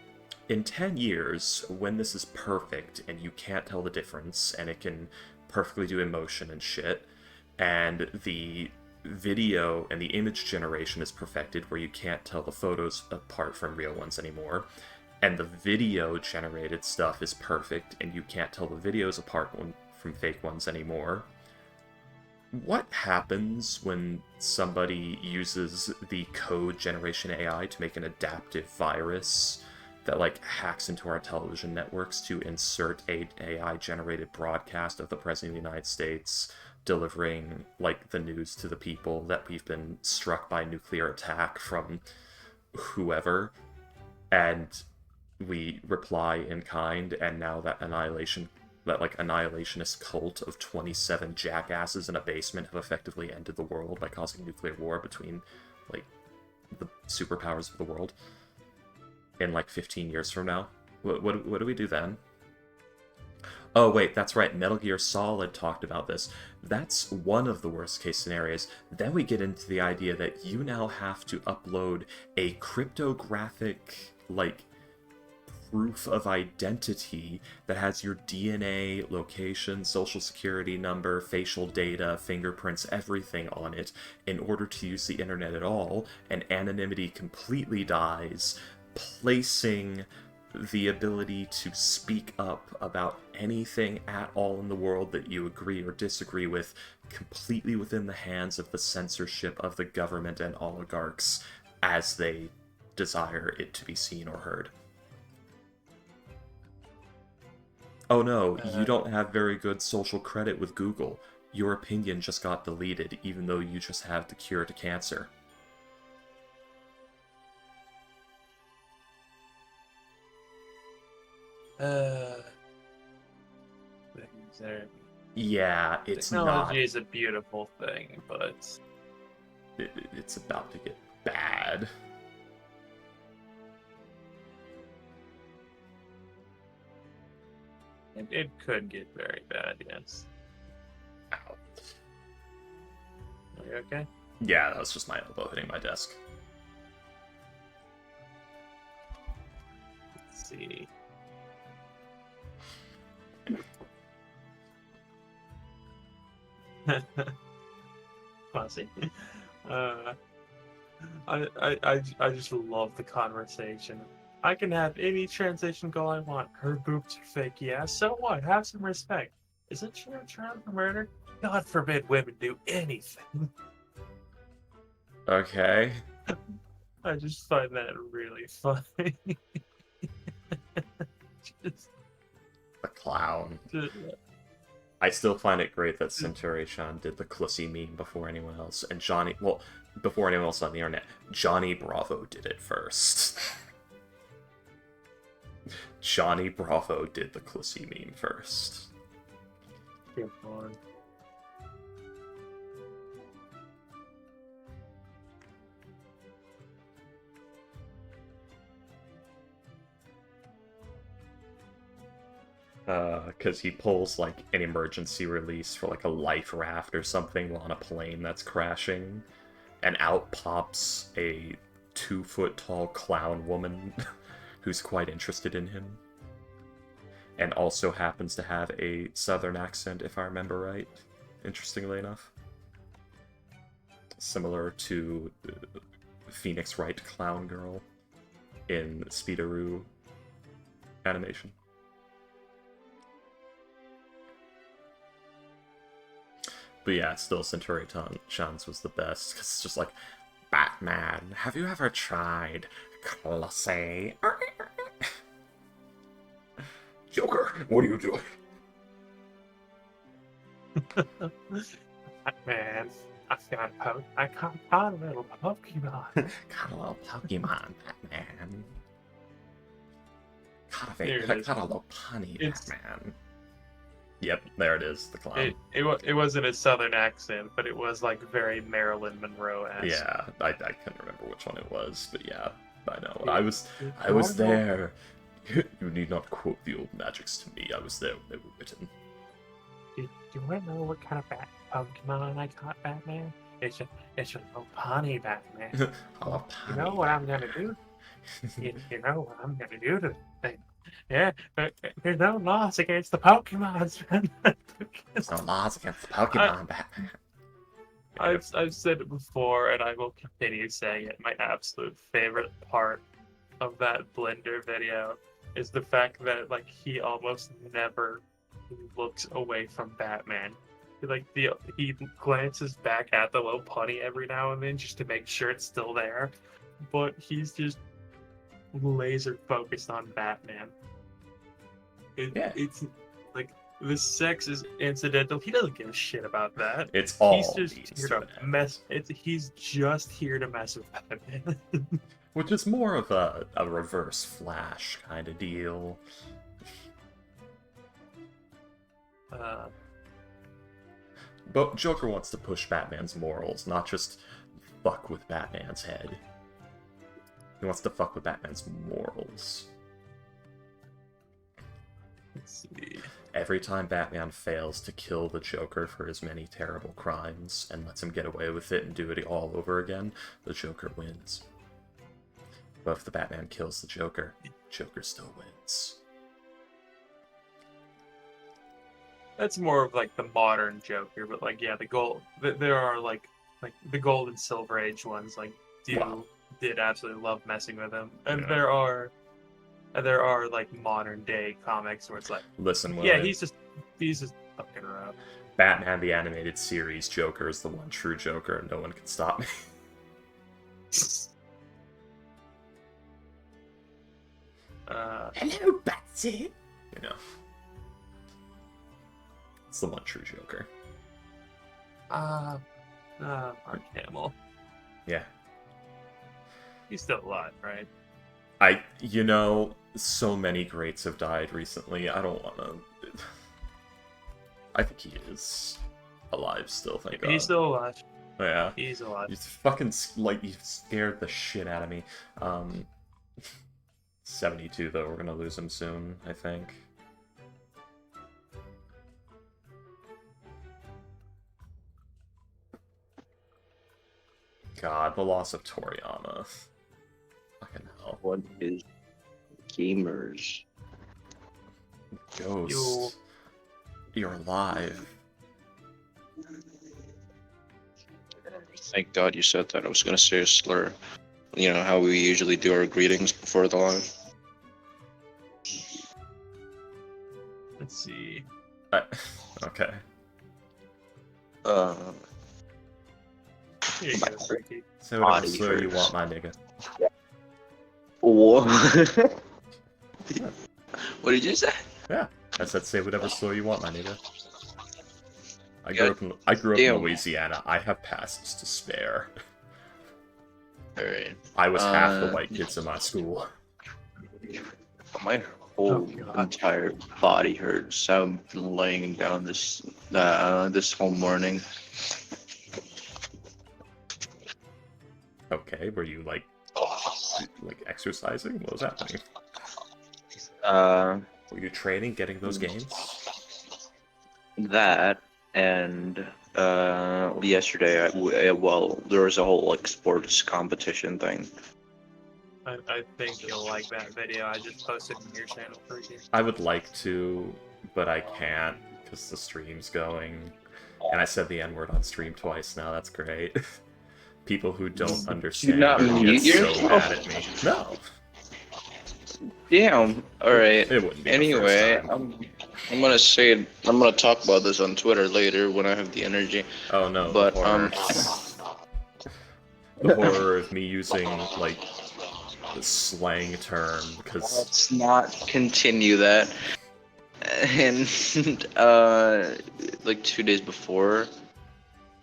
Speaker 2: in 10 years, when this is perfect and you can't tell the difference and it can perfectly do emotion and shit, and the video and the image generation is perfected where you can't tell the photos apart from real ones anymore, and the video generated stuff is perfect and you can't tell the videos apart from fake ones anymore. What happens when somebody uses the code generation AI to make an adaptive virus that like hacks into our television networks to insert a AI generated broadcast of the President of the United States delivering like the news to the people that we've been struck by nuclear attack from whoever, and we reply in kind, and now that annihilationist cult of 27 jackasses in a basement have effectively ended the world by causing nuclear war between like the superpowers of the world in like 15 years from now. What do we do then? Oh wait, that's right, Metal Gear Solid talked about this. That's one of the worst case scenarios. Then we get into the idea that you now have to upload a cryptographic like proof of identity that has your DNA, location, social security number, facial data, fingerprints, everything on it in order to use the internet at all, and anonymity completely dies, placing the ability to speak up about anything at all in the world that you agree or disagree with completely within the hands of the censorship of the government and oligarchs as they desire it to be seen or heard. Oh no, you don't have very good social credit with Google. Your opinion just got deleted, even though you just have the cure to cancer. Yeah, it's not.
Speaker 1: Technology is a beautiful thing, but
Speaker 2: It's about to get bad.
Speaker 1: it could get very bad, yes.
Speaker 2: Ow.
Speaker 1: Are you okay?
Speaker 2: Yeah, that was just my elbow hitting my desk.
Speaker 1: Let's see. Fuzzy. I just love the conversation. I can have any translation goal I want. Her boobs are fake, yeah. So what? Have some respect. Isn't she on trial for murder? God forbid women do anything.
Speaker 2: Okay.
Speaker 1: I just find that really funny.
Speaker 2: The clown.
Speaker 1: Just,
Speaker 2: I still find it great that Centurion did the Clussy meme before anyone else, and before anyone else on the internet, Johnny Bravo did it first. Johnny Bravo did the Clussy meme first.
Speaker 1: Come on.
Speaker 2: Because he pulls like an emergency release for like a life raft or something on a plane that's crashing, and out pops a 2-foot tall clown woman who's quite interested in him, and also happens to have a southern accent, if I remember right, interestingly enough. Similar to Phoenix Wright Clown Girl in Speedaroo animation. But yeah, still Centurion-chan's was the best, because it's just like, Batman, have you ever tried Clussy? Joker, what are you doing?
Speaker 1: Man, I caught a little Pokemon.
Speaker 2: Got a little Pokemon, Batman.
Speaker 1: Here it is.
Speaker 2: Got a little punny,
Speaker 1: It's
Speaker 2: Batman. Yep, there it is, the clown.
Speaker 1: it wasn't a southern accent, but it was like very Marilyn Monroe-esque.
Speaker 2: Yeah, I couldn't remember which one it was, but yeah, I know.
Speaker 1: Yeah.
Speaker 2: I was there. You need not quote the old magics to me. I was there when they were written.
Speaker 1: Do you want to know what kind of Pokemon I caught, Batman? It's a little pony, Batman.
Speaker 2: Oh,
Speaker 1: You know what I'm gonna do? You know what I'm gonna do to the thing? Yeah, there's no laws against the Pokemons, man.
Speaker 2: There's no laws against the Pokemon, Batman.
Speaker 1: I've said it before, and I will continue saying it. My absolute favorite part of that Blender video is the fact that like he almost never looks away from Batman. He glances back at the little putty every now and then just to make sure it's still there, but he's just laser focused on Batman. It's like the sex is incidental. He doesn't give a shit about that.
Speaker 2: It's all
Speaker 1: He's just here to mess. He's just here to mess with Batman.
Speaker 2: Which is more of a reverse Flash kind of deal. But Joker wants to push Batman's morals, not just fuck with Batman's head. He wants to fuck with Batman's morals.
Speaker 1: Let's see.
Speaker 2: Every time Batman fails to kill the Joker for his many terrible crimes and lets him get away with it and do it all over again, the Joker wins. But if the Batman kills the Joker still wins.
Speaker 1: That's more of like the modern Joker, but like yeah, there are like the Gold and Silver Age ones did absolutely love messing with him, and there are like modern day comics where it's like,
Speaker 2: listen,
Speaker 1: yeah, he's just fucking around.
Speaker 2: Batman the Animated Series Joker is the one true Joker, and no one can stop me. Hello, Batsy. You know, it's the one true Joker.
Speaker 1: Mark Hamill.
Speaker 2: Yeah.
Speaker 1: He's still alive, right?
Speaker 2: So many greats have died recently. I don't want to. I think he is alive still. Thank God.
Speaker 1: He's still alive.
Speaker 2: Oh, yeah.
Speaker 1: He's alive.
Speaker 2: You fucking you scared the shit out of me. 72 though. We're gonna lose him soon, I think. God, the loss of Toriyama. Fucking hell.
Speaker 3: What is gamers?
Speaker 2: Ghost. You're alive.
Speaker 3: Thank God you said that. I was gonna say a slur. You know how we usually do our greetings before the live.
Speaker 1: Let's see.
Speaker 2: Okay.
Speaker 1: Here you go, Frankie.
Speaker 2: Say whatever slur you want, my nigga.
Speaker 3: What? What did you say?
Speaker 2: Yeah, I said say whatever slur you want, my nigga. I grew up in Louisiana. I have passes to spare.
Speaker 3: Alright.
Speaker 2: I was half the white kids in my school.
Speaker 3: My whole entire body hurts. I've been laying down this whole morning.
Speaker 2: Okay, were you like exercising? What was happening? Were you training, getting those gains?
Speaker 3: That and yesterday, there was a whole like sports competition thing.
Speaker 1: I think you'll like that video I just posted on your channel, Frankie.
Speaker 2: I would like to, but I can't because the stream's going. And I said the N-word on stream twice now. That's great. People who don't understand get so mad at me. No.
Speaker 3: Damn. All right.
Speaker 2: It wouldn't be
Speaker 3: anyway,
Speaker 2: the first time.
Speaker 3: I'm gonna talk about this on Twitter later when I have the energy.
Speaker 2: Oh no.
Speaker 3: But
Speaker 2: the horror of me using like the slang term because
Speaker 3: let's not continue that. And like 2 days before,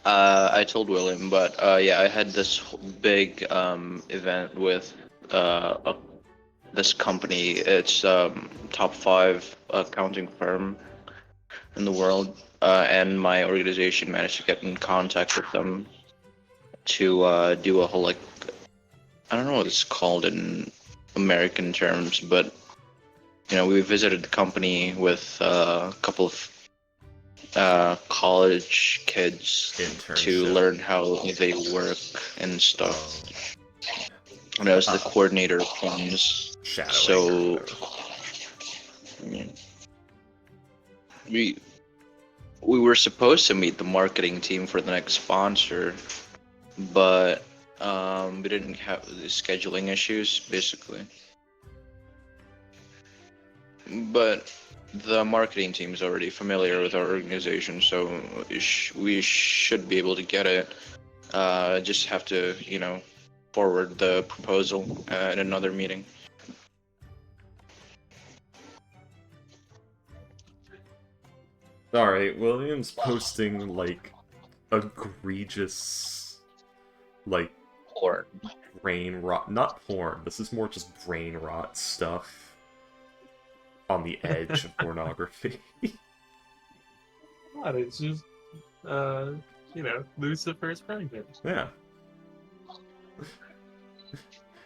Speaker 3: I told William, but yeah, I had this big event with this company. It's top 5 accounting firm in the world, and my organization managed to get in contact with them to do a whole like, I don't know what it's called in American terms, but we visited the company with a couple of college kids to
Speaker 2: Internship.
Speaker 3: learn how they work and stuff.
Speaker 2: Oh,
Speaker 3: And I was the coordinator of funds.
Speaker 2: shadowing.
Speaker 3: So
Speaker 2: or whatever.
Speaker 3: we were supposed to meet the marketing team for the next sponsor, but we didn't have the scheduling issues basically. But the marketing team is already familiar with our organization, so we should be able to get it. Just have to, forward the proposal in another meeting.
Speaker 2: Alright, William's posting, like, egregious, like,
Speaker 3: Or
Speaker 2: brain rot. Not porn, this is more just brain rot stuff. On the edge of pornography.
Speaker 1: What? It's just, Lucifer's pregnant.
Speaker 2: Yeah.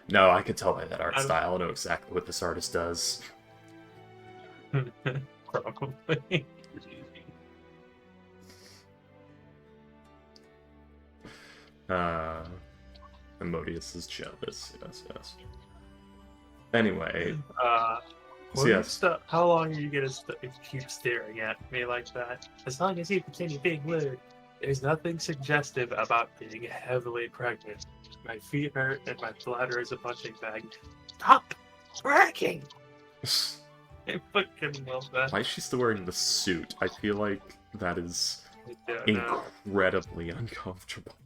Speaker 2: No, I could tell by that art
Speaker 1: I don't-
Speaker 2: style. I know exactly what this artist does.
Speaker 1: Probably.
Speaker 2: Emodius is jealous. Yes. Anyway,
Speaker 1: Well,
Speaker 2: yes.
Speaker 1: how long are you gonna keep staring at me like that? As long as you continue being lewd, there's nothing suggestive about being heavily pregnant. My feet hurt and my bladder is a punching bag. Stop working! I fucking love that.
Speaker 2: Why is she still wearing the suit? I feel like that is
Speaker 1: I don't know.
Speaker 2: incredibly uncomfortable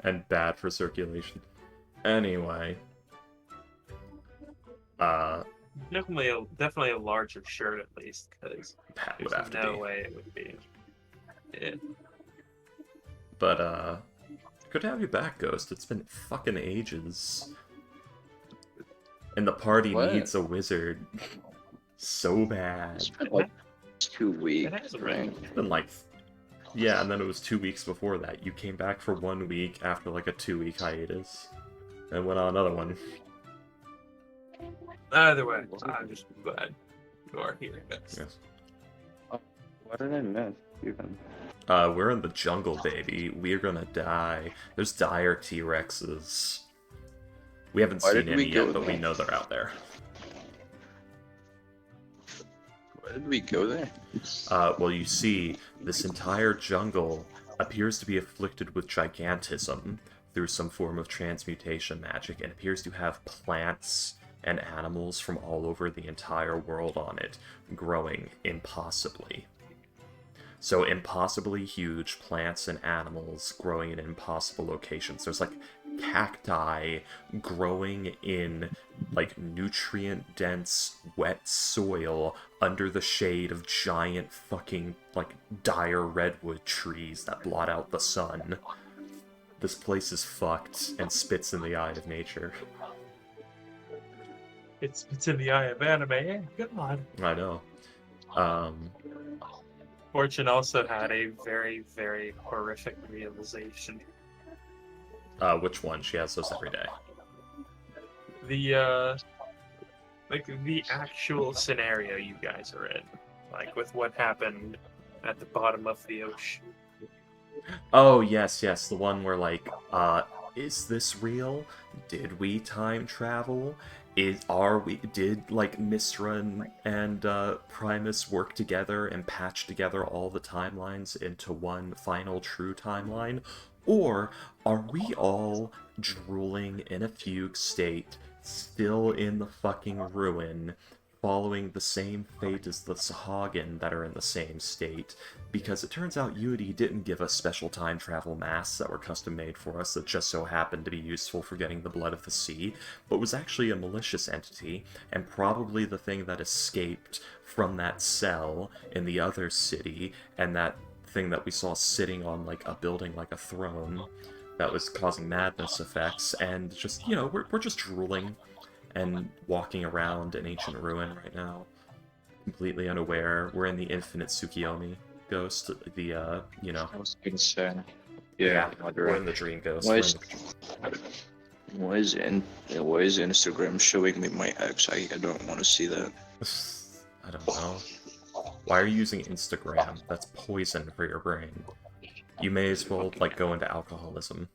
Speaker 2: and bad for circulation. Anyway,
Speaker 1: Definitely a larger shirt at least, because
Speaker 2: that would
Speaker 1: there's
Speaker 2: have to
Speaker 1: no
Speaker 2: be.
Speaker 1: way it would be. Yeah.
Speaker 2: But good to have you back, Ghost. It's been fucking ages. And the party
Speaker 3: What?
Speaker 2: needs a wizard. So bad.
Speaker 3: it's been like 2
Speaker 1: It
Speaker 3: weeks,
Speaker 1: has
Speaker 3: right?
Speaker 2: It's been like... Yeah, and then it was 2 weeks before that. You came back for 1 week after like a 2-week hiatus. And went on another one.
Speaker 1: Either way, I'm just glad you are here.
Speaker 2: Yes.
Speaker 3: What did I miss even?
Speaker 2: We're in the jungle, baby. We're gonna die. There's dire T-Rexes. We haven't
Speaker 3: Why
Speaker 2: seen
Speaker 3: did we
Speaker 2: any
Speaker 3: go
Speaker 2: yet, but we
Speaker 3: there?
Speaker 2: know they're out there.
Speaker 3: Why did we go there?
Speaker 2: Well, you see, this entire jungle appears to be afflicted with gigantism through some form of transmutation magic, and appears to have plants and animals from all over the entire world on it, growing impossibly. So impossibly huge plants and animals growing in impossible locations. There's like cacti growing in like nutrient-dense, wet soil under the shade of giant fucking like dire redwood trees that blot out the sun. This place is fucked and spits in the eye of nature.
Speaker 1: It's in the eye of anime. Yeah, come on.
Speaker 2: I know.
Speaker 1: Fortune also had a very, very horrific realization.
Speaker 2: Which one? She has those every day.
Speaker 1: The actual scenario you guys are in, like with what happened at the bottom of the ocean.
Speaker 2: Oh, yes, the one where, like, is this real? Did we time travel? Did, like, Misra and Primus work together and patch together all the timelines into one final true timeline? Or are we all drooling in a fugue state, still in the fucking ruin, following the same fate as the Sahagin that are in the same state? Because it turns out Unity didn't give us special time travel masks that were custom made for us that just so happened to be useful for getting the blood of the sea, but was actually a malicious entity, and probably the thing that escaped from that cell in the other city, and that thing that we saw sitting on like a building like a throne that was causing madness effects, and just, you know, we're just drooling and walking around an ancient ruin right now, completely unaware. We're in the infinite Tsukiyomi ghost, the, you know.
Speaker 3: I was gonna say. Yeah,
Speaker 2: We're in the dream ghost.
Speaker 3: Why
Speaker 2: We're
Speaker 3: is, why is Instagram showing me my ex? I don't want to see that.
Speaker 2: I don't know. Why are you using Instagram? That's poison for your brain. You may as well, like, go into alcoholism.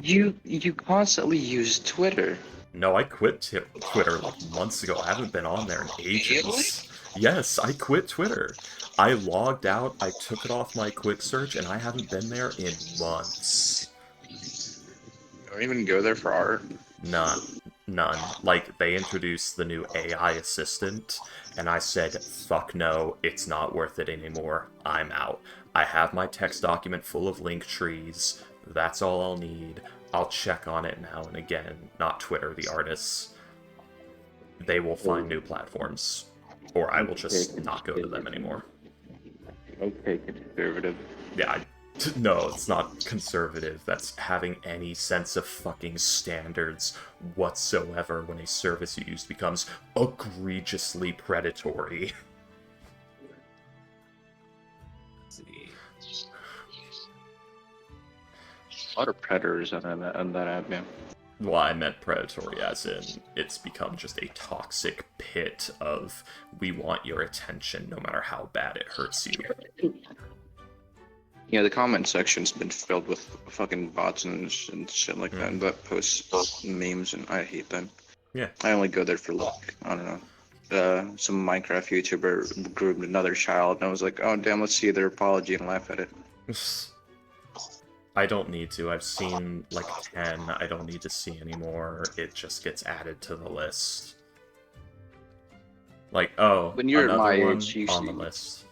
Speaker 3: You constantly use Twitter.
Speaker 2: No, I quit Twitter like months ago. I haven't been on there in ages. Yes, I quit Twitter. I logged out, I took it off my quick search, and I haven't been there in months.
Speaker 3: Don't even go there for art.
Speaker 2: None. None. Like, they introduced the new AI assistant, and I said, fuck no, it's not worth it anymore. I'm out. I have my text document full of link trees. That's all I'll need. I'll check on it now and again. Not Twitter, the artists. They will find new platforms. Or I will just not go to them anymore.
Speaker 3: Okay, conservative.
Speaker 2: Yeah, no, it's not conservative. That's having any sense of fucking standards whatsoever when a service you use becomes egregiously predatory.
Speaker 3: A lot of predators on that app, man.
Speaker 2: Well, I meant predatory as in it's become just a toxic pit of we want your attention no matter how bad it hurts you.
Speaker 3: Yeah, the comment section's been filled with fucking bots and shit like that, that posts memes, and I hate them.
Speaker 2: Yeah.
Speaker 3: I only go there for, like, I don't know, some Minecraft YouTuber groomed another child, and I was like, oh damn, let's see their apology and laugh at it.
Speaker 2: I don't need to. I've seen like 10. I don't need to see anymore. It just gets added to the list. Like, oh,
Speaker 3: When you're at
Speaker 2: another
Speaker 3: my
Speaker 2: one
Speaker 3: age, you
Speaker 2: on
Speaker 3: see-
Speaker 2: the list.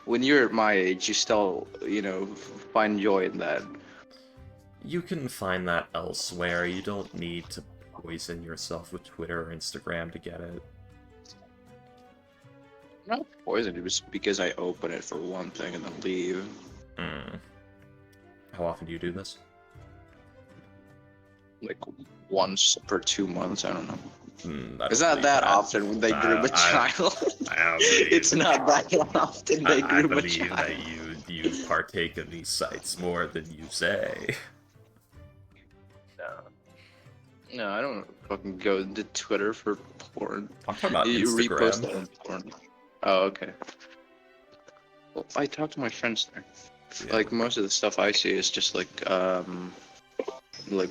Speaker 3: When you're at my age, you still, you know, find joy in that.
Speaker 2: You can find that elsewhere. You don't need to poison yourself with Twitter or Instagram to get it.
Speaker 3: Not poison, it was because I open it for one thing and then leave.
Speaker 2: How often do you do this?
Speaker 3: Like once per 2 months, I don't know. It's
Speaker 2: Not
Speaker 3: not that often when they group a child. It's not that often they
Speaker 2: I
Speaker 3: group a
Speaker 2: believe
Speaker 3: child.
Speaker 2: that you partake in these sites more than you say.
Speaker 3: No, I don't fucking go to Twitter for porn.
Speaker 2: I'm talking about
Speaker 3: You repost
Speaker 2: Instagram.
Speaker 3: on porn. Oh, okay. Well, I talk to my friends there.
Speaker 2: Yeah.
Speaker 3: Like most of the stuff I see is just like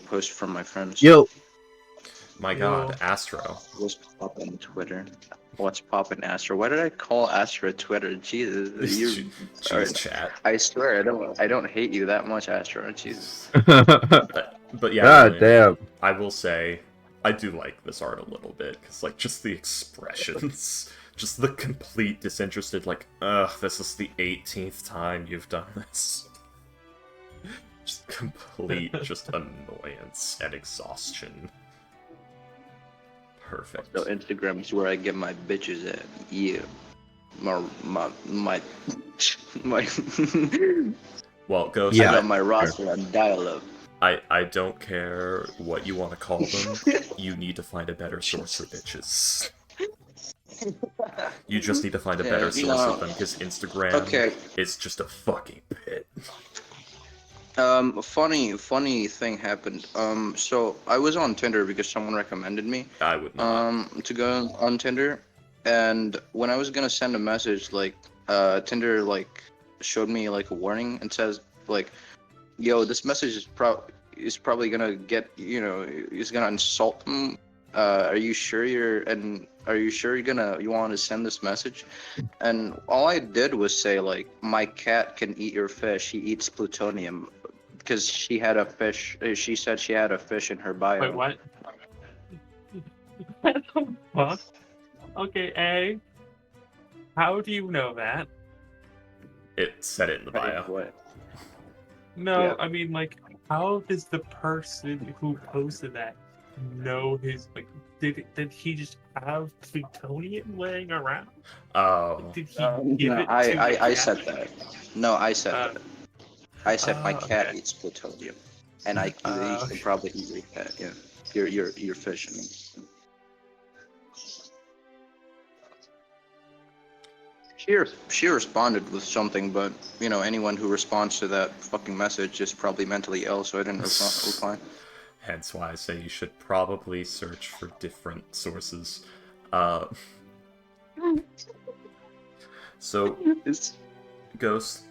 Speaker 3: posts from my friends.
Speaker 4: Yo,
Speaker 2: My god, Astro.
Speaker 3: What's poppin' Twitter? What's poppin' Astro? Why did I call Astro Twitter? Jesus, you.
Speaker 2: Jeez, chat.
Speaker 3: I swear, I don't hate you that much, Astro. Jesus.
Speaker 2: But yeah,
Speaker 4: God
Speaker 2: really,
Speaker 4: damn.
Speaker 2: I will say, I do like this art a little bit, because, like, just the expressions, just the complete disinterested, like, ugh, this is the 18th time you've done this. Just complete, just annoyance and exhaustion. Perfect.
Speaker 3: So Instagram is where I get my bitches at. Yeah. My
Speaker 2: Well, Ghost,
Speaker 4: Yeah.
Speaker 3: I got my roster on dial-up.
Speaker 2: I don't care what you want to call them, you need to find a better source for bitches. You just need to find a better source of them, because Instagram is just a fucking pit.
Speaker 3: Funny thing happened. So I was on Tinder because someone recommended me.
Speaker 2: I would not.
Speaker 3: To go on Tinder, and when I was gonna send a message, like, Tinder like showed me like a warning and says like, "Yo, this message is probably gonna get, you know, is gonna insult them. Are you sure you want to send this message?" And all I did was say like, "My cat can eat your fish. He eats plutonium." Because she had a fish. She said she had a fish in her bio.
Speaker 1: Wait, what? What the fuck? Okay, A. How do you know that?
Speaker 2: It said it in the bio.
Speaker 3: What?
Speaker 1: No,
Speaker 3: Yeah.
Speaker 1: I mean, like, how does the person who posted that know his like? Did he just have plutonium laying around?
Speaker 2: Oh,
Speaker 1: Did he give
Speaker 3: No,
Speaker 1: it to the
Speaker 3: I
Speaker 1: cat?
Speaker 3: said that. No, I said
Speaker 1: Uh,
Speaker 3: that. I said my cat
Speaker 1: okay.
Speaker 3: eats plutonium, and he can probably eat your cat. Yeah, your fish. I mean. She responded with something, but anyone who responds to that fucking message is probably mentally ill, so I didn't reply.
Speaker 2: hence why I say you should probably search for different sources. Uh, so, Ghost,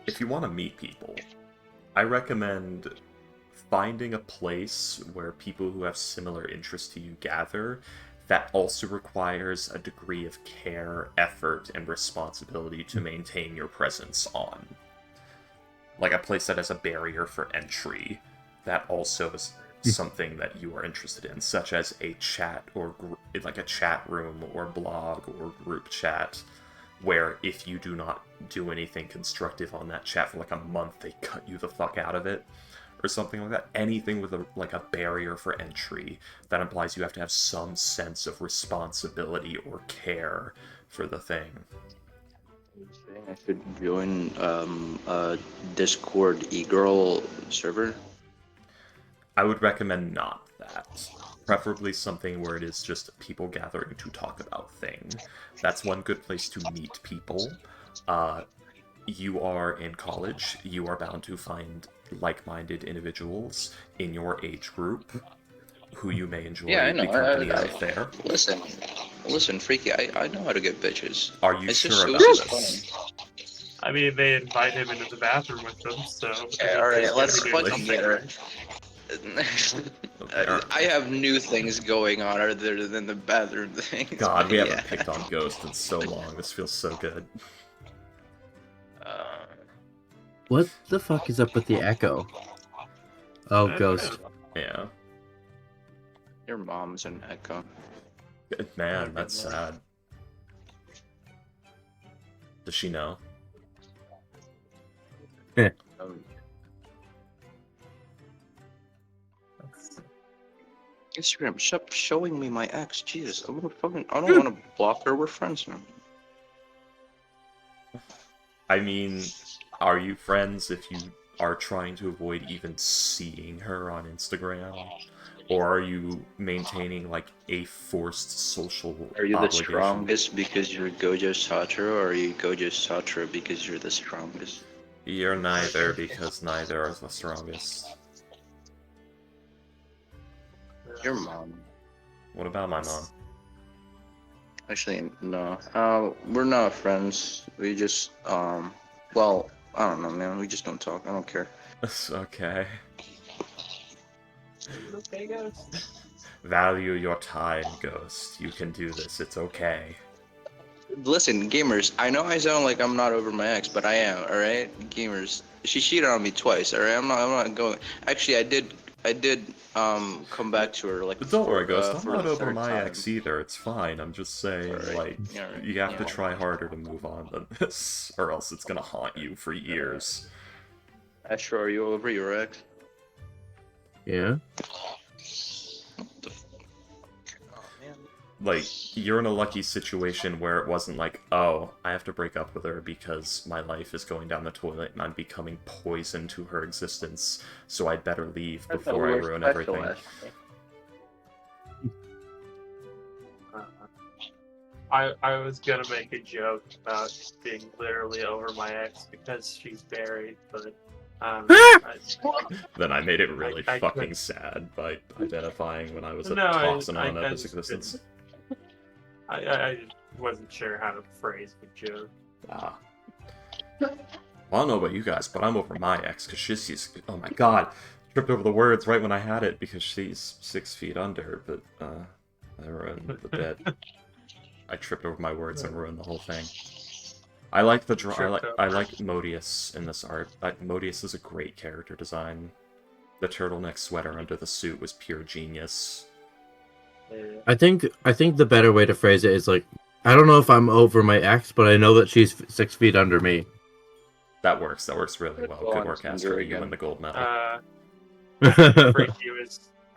Speaker 2: if you want to meet people, I recommend finding a place where people who have similar interests to you gather that also requires a degree of care, effort, and responsibility to maintain your presence on. Like a place that has a barrier for entry that also is something that you are interested in, such as a chat or like a chat room or blog or group chat, where if you do not do anything constructive on that chat for like a month, they cut you the fuck out of it, or something like that. Anything with a barrier for entry that implies you have to have some sense of responsibility or care for the thing.
Speaker 3: Saying I should join a Discord e-girl server.
Speaker 2: I would recommend not that. Preferably something where it is just people gathering to talk about things. That's one good place to meet people. You are in college, you are bound to find like-minded individuals in your age group who you may enjoy
Speaker 3: Yeah, I know.
Speaker 2: the company of there.
Speaker 3: Listen, Freaky. I know how to get bitches.
Speaker 2: Are you
Speaker 3: It's
Speaker 2: sure
Speaker 3: it
Speaker 2: about
Speaker 3: was just
Speaker 2: this?
Speaker 3: funny.
Speaker 1: I mean, they invite him into the bathroom with them, so
Speaker 3: Okay,
Speaker 1: I
Speaker 3: all
Speaker 1: mean,
Speaker 3: right,
Speaker 1: he's
Speaker 3: let's
Speaker 1: gonna do
Speaker 3: fucking
Speaker 1: something
Speaker 3: get her.
Speaker 2: Okay,
Speaker 3: I have new things going on other than the bathroom things.
Speaker 2: God,
Speaker 3: but
Speaker 2: we
Speaker 3: yeah.
Speaker 2: haven't picked on Ghost in so long. This feels so good.
Speaker 4: What the fuck is up with the echo? Oh, Ghost.
Speaker 2: Yeah.
Speaker 3: Your mom's an echo.
Speaker 2: Man, that's sad. Does she know?
Speaker 3: Um, Instagram, stop showing me my ex. Jesus, I don't want to block her. We're friends now.
Speaker 2: I mean, are you friends if you are trying to avoid even seeing her on Instagram? Or are you maintaining, like, a forced social
Speaker 3: Are you the
Speaker 2: obligation?
Speaker 3: strongest because you're Gojo Satra, or are you Gojo Satra because you're the strongest?
Speaker 2: You're neither, because neither are the strongest.
Speaker 3: Your mom.
Speaker 2: What about my mom?
Speaker 3: Actually, no. We're not friends. We just, well, I don't know, man. We just don't talk. I don't care.
Speaker 2: Okay.
Speaker 1: Okay, Ghost.
Speaker 2: Value your time, Ghost. You can do this. It's okay.
Speaker 3: Listen, gamers, I know I sound like I'm not over my ex, but I am, alright? Gamers. She cheated on me twice, alright? I'm not going. Actually, I did, come back to her, like,
Speaker 2: But don't worry, Ghost. I'm
Speaker 3: for
Speaker 2: not
Speaker 3: the
Speaker 2: over
Speaker 3: third
Speaker 2: my
Speaker 3: time.
Speaker 2: ex either. It's fine. I'm just saying,
Speaker 3: Alright.
Speaker 2: like,
Speaker 3: Alright.
Speaker 2: you have to
Speaker 3: Yeah.
Speaker 2: try harder to move on than this, or else it's gonna haunt you for years.
Speaker 3: Astro, are you over your ex?
Speaker 4: Yeah.
Speaker 3: What the f- Oh, man.
Speaker 2: Like, you're in a lucky situation where it wasn't like, oh, I have to break up with her because my life is going down the toilet and I'm becoming poison to her existence, so I'd better leave
Speaker 3: That's
Speaker 2: before I
Speaker 3: a
Speaker 2: ruin
Speaker 3: special
Speaker 2: everything.
Speaker 3: Astro.
Speaker 1: I was gonna make a joke about being literally over my ex because she's married, but
Speaker 2: Then I made it really
Speaker 1: I
Speaker 2: fucking
Speaker 1: couldn't-
Speaker 2: sad by identifying when I was a
Speaker 1: No,
Speaker 2: toxin
Speaker 1: I
Speaker 2: on of his
Speaker 1: just
Speaker 2: existence.
Speaker 1: I just wasn't sure how to phrase the joke.
Speaker 2: Ah. Well, I don't know about you guys, but I'm over my ex because she's oh my god, tripped over the words right when I had it because she's 6 feet under, but I ruined the bit. I tripped over my words and ruined the whole thing. I like the I like Modius in this art. Modius is a great character design. The turtleneck sweater under the suit was pure genius.
Speaker 4: I think the better way to phrase it is like, I don't know if I'm over my ex, but I know that she's 6 feet under me.
Speaker 2: That works really well.
Speaker 3: Go
Speaker 2: Good
Speaker 3: on
Speaker 2: work,
Speaker 3: Tinder
Speaker 2: Astro. You
Speaker 3: again.
Speaker 2: win the gold medal.
Speaker 1: Freaky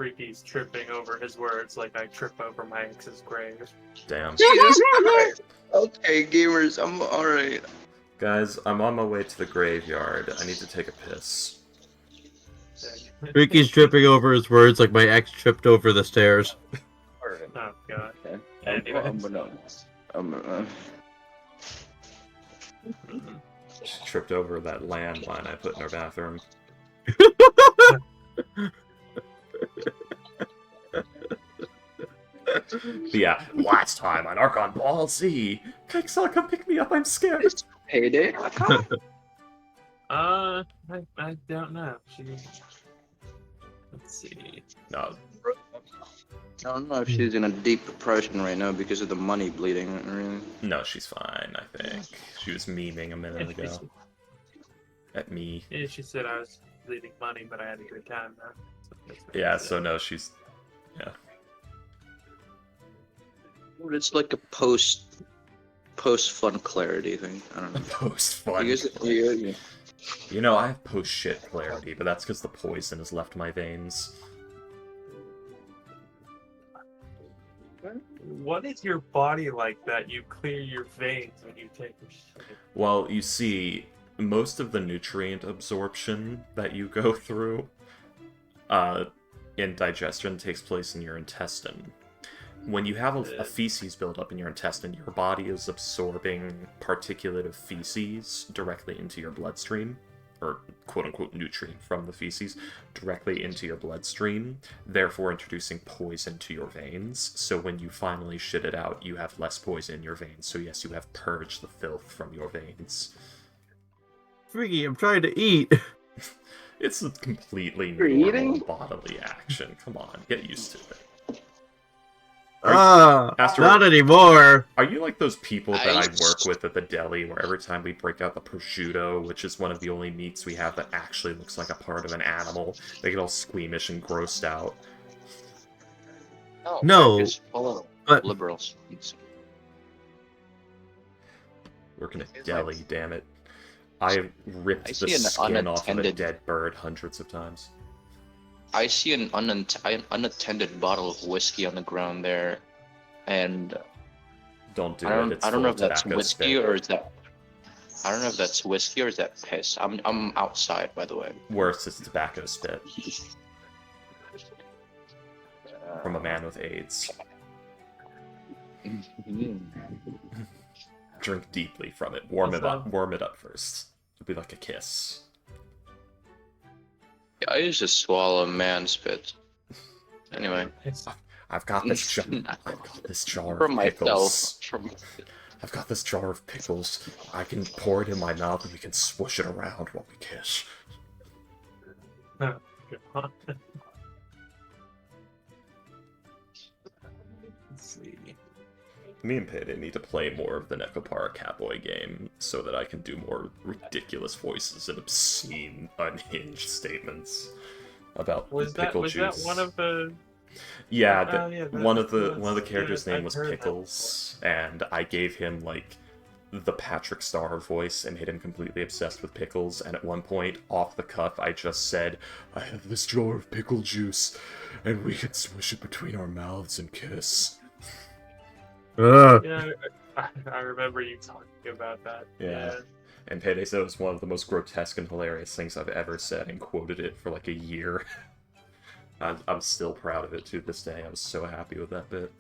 Speaker 1: Freaky's tripping over his words like I trip over my ex's grave.
Speaker 2: Damn.
Speaker 3: Jesus Christ. Okay, gamers, I'm alright.
Speaker 2: Guys, I'm on my way to the graveyard. I need to take a piss.
Speaker 4: Ricky's tripping over his words like my ex tripped over the stairs.
Speaker 3: Alright.
Speaker 1: Oh god.
Speaker 3: Okay.
Speaker 1: Anyways.
Speaker 3: I'm gonna...
Speaker 2: She tripped over that landline I put in her bathroom. But yeah, last time on Archon Ball Z, Kixel, come pick me up, I'm scared.
Speaker 3: Payday?
Speaker 1: I don't know. Let's see.
Speaker 2: No,
Speaker 3: I don't know if she's in a deep depression right now because of the money bleeding and everything.
Speaker 2: no, she's fine, I think. She was memeing a minute ago. At me.
Speaker 1: Yeah, she said I was bleeding money, but I had a good time though. So that's what
Speaker 2: Yeah,
Speaker 1: she
Speaker 2: so
Speaker 1: said.
Speaker 2: no, she's... Yeah.
Speaker 3: It's like a post-fun clarity thing. I don't know.
Speaker 2: Post-fun. You know, I have post-shit clarity, but that's because the poison has left my veins.
Speaker 1: What is your body like that you clear your veins when you take a shit?
Speaker 2: Well, you see, most of the nutrient absorption that you go through in digestion takes place in your intestine. When you have a feces buildup in your intestine, your body is absorbing particulate of feces directly into your bloodstream, or quote-unquote nutrient from the feces, directly into your bloodstream, therefore introducing poison to your veins. So when you finally shit it out, you have less poison in your veins. So yes, you have purged the filth from your veins.
Speaker 4: Freaky, I'm trying to eat.
Speaker 2: It's a completely
Speaker 3: You're
Speaker 2: normal
Speaker 3: eating?
Speaker 2: bodily action. Come on, get used to it.
Speaker 4: Not anymore.
Speaker 2: Are you like those people that I
Speaker 3: I-
Speaker 2: work with at the deli, where every time we break out the prosciutto, which is one of the only meats we have that actually looks like a part of an animal, they get all squeamish and grossed out?
Speaker 4: No,
Speaker 3: It's full of
Speaker 4: but-
Speaker 3: liberals.
Speaker 2: Working at
Speaker 3: It's
Speaker 2: deli,
Speaker 3: like-
Speaker 2: damn it. I ripped
Speaker 3: I
Speaker 2: the
Speaker 3: see an
Speaker 2: skin off of a
Speaker 3: unattended-
Speaker 2: dead bird hundreds of times.
Speaker 3: I see an unattended bottle of whiskey on the ground there, and
Speaker 2: Don't do
Speaker 3: I don't
Speaker 2: it, it's
Speaker 3: I don't
Speaker 2: full
Speaker 3: know
Speaker 2: of
Speaker 3: if that's
Speaker 2: tobacco
Speaker 3: whiskey
Speaker 2: spit.
Speaker 3: or is that I don't know if that's whiskey or is that piss. I'm outside, by the way.
Speaker 2: Worse, it's tobacco spit from a man with AIDS. Drink deeply from it. Warm it up first. It'll be like a kiss.
Speaker 3: I used to swallow man spit. Anyway,
Speaker 2: I've got this jar. I've got this jar
Speaker 3: from
Speaker 2: of pickles.
Speaker 3: myself.
Speaker 2: I've got this jar of pickles. I can pour it in my mouth and we can swoosh it around while we kiss.
Speaker 1: Let's see.
Speaker 2: Me and Payday need to play more of the Nekopara Catboy game so that I can do more ridiculous voices and obscene, unhinged statements about pickle juice.
Speaker 1: Was that one of the?
Speaker 2: Yeah,
Speaker 1: Oh, yeah, that
Speaker 2: one of
Speaker 1: was
Speaker 2: the characters'
Speaker 1: good.
Speaker 2: name
Speaker 1: I've
Speaker 2: was
Speaker 1: heard that
Speaker 2: Pickles, and I gave him like the Patrick Star voice and made him completely obsessed with pickles. And at one point, off the cuff, I just said, "I have this jar of pickle juice, and we can swish it between our mouths and kiss."
Speaker 1: Yeah, I remember you talking about that.
Speaker 2: Yeah. And Payday said it was one of the most grotesque and hilarious things I've ever said, and quoted it for like a year. I'm still proud of it to this day. I was so happy with that bit.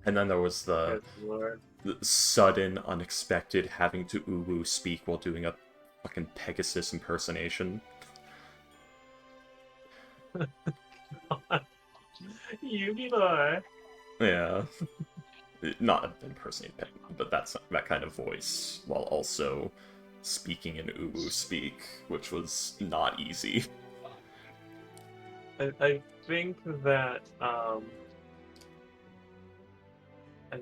Speaker 2: And then there was the
Speaker 1: Good lord.
Speaker 2: sudden, unexpected having to uwu speak while doing a fucking Pegasus impersonation.
Speaker 1: Yugi boy.
Speaker 2: Yeah. Not impersonating Penguin, but that kind of voice, while also speaking in uwu speak, which was not easy.
Speaker 1: I think that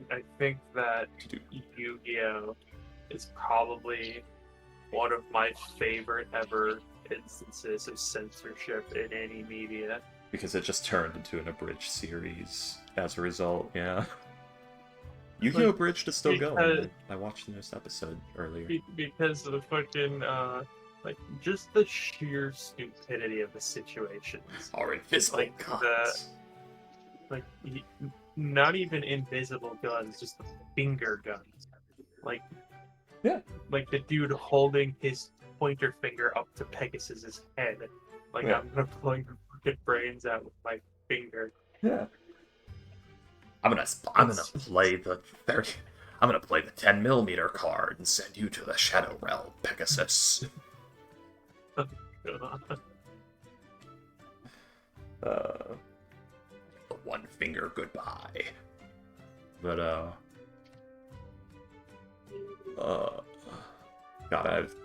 Speaker 1: I think that Yu-Gi-Oh is probably one of my favorite ever instances of censorship in any media.
Speaker 2: Because it just turned into an abridged series as a result, yeah. Yu-Gi-Oh! Abridged is still going. I watched the newest episode earlier.
Speaker 1: Because of the fucking like just the sheer stupidity of the situations.
Speaker 2: Our invisible
Speaker 1: Like
Speaker 2: guns.
Speaker 1: Like not even invisible guns, just the finger guns. Like
Speaker 2: Yeah.
Speaker 1: like the dude holding his pointer finger up to Pegasus's head. Like
Speaker 2: Yeah.
Speaker 1: I'm gonna blow your fucking brains out with my finger.
Speaker 2: Yeah. I'm gonna play the 30. I'm gonna play the 10mm card and send you to the Shadow Realm, Pegasus. The one finger goodbye. But God, I've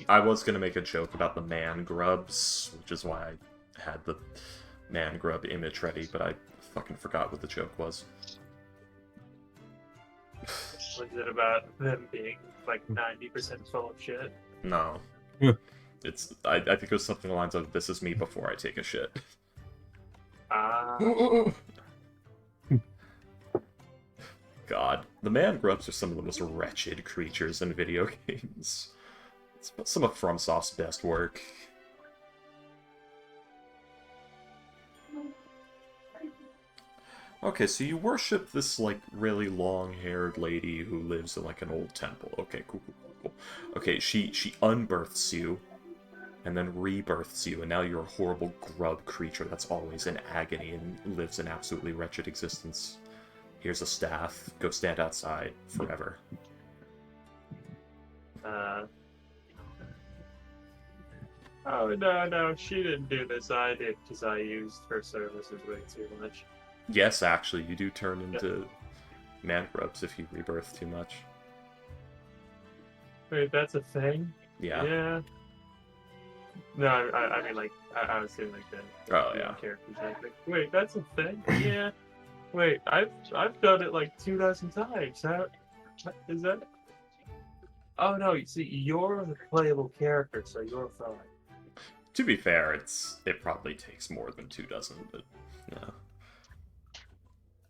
Speaker 2: I was gonna make a joke about the man grubs, which is why I had the man grub image ready, but I fucking forgot what the joke was.
Speaker 1: Was it about them being like 90% full of shit?
Speaker 2: No.
Speaker 4: Yeah.
Speaker 2: I think it was something along the lines of, "This is me before I take a shit." God, the man grubs are some of the most wretched creatures in video games. It's some of FromSoft's best work. Okay, so you worship this, like, really long-haired lady who lives in, like, an old temple. Okay, cool. Okay, she unbirths you, and then rebirths you, and now you're a horrible grub creature that's always in agony and lives an absolutely wretched existence. Here's a staff. Go stand outside forever.
Speaker 1: Oh, no, she didn't do this. I did, because I used her services way too much.
Speaker 2: Yes, actually, you do turn into man grubs if you rebirth too much.
Speaker 1: Wait, that's a thing?
Speaker 2: Yeah.
Speaker 1: Yeah. No, I mean, like, I was doing like the
Speaker 2: Oh, yeah.
Speaker 1: characters. Like, wait, that's a thing? Yeah. Wait, I've done it like 2,000 times. How is that? Oh no, you see, you're the playable character, so you're fine.
Speaker 2: To be fair, it probably takes more than 24, but yeah.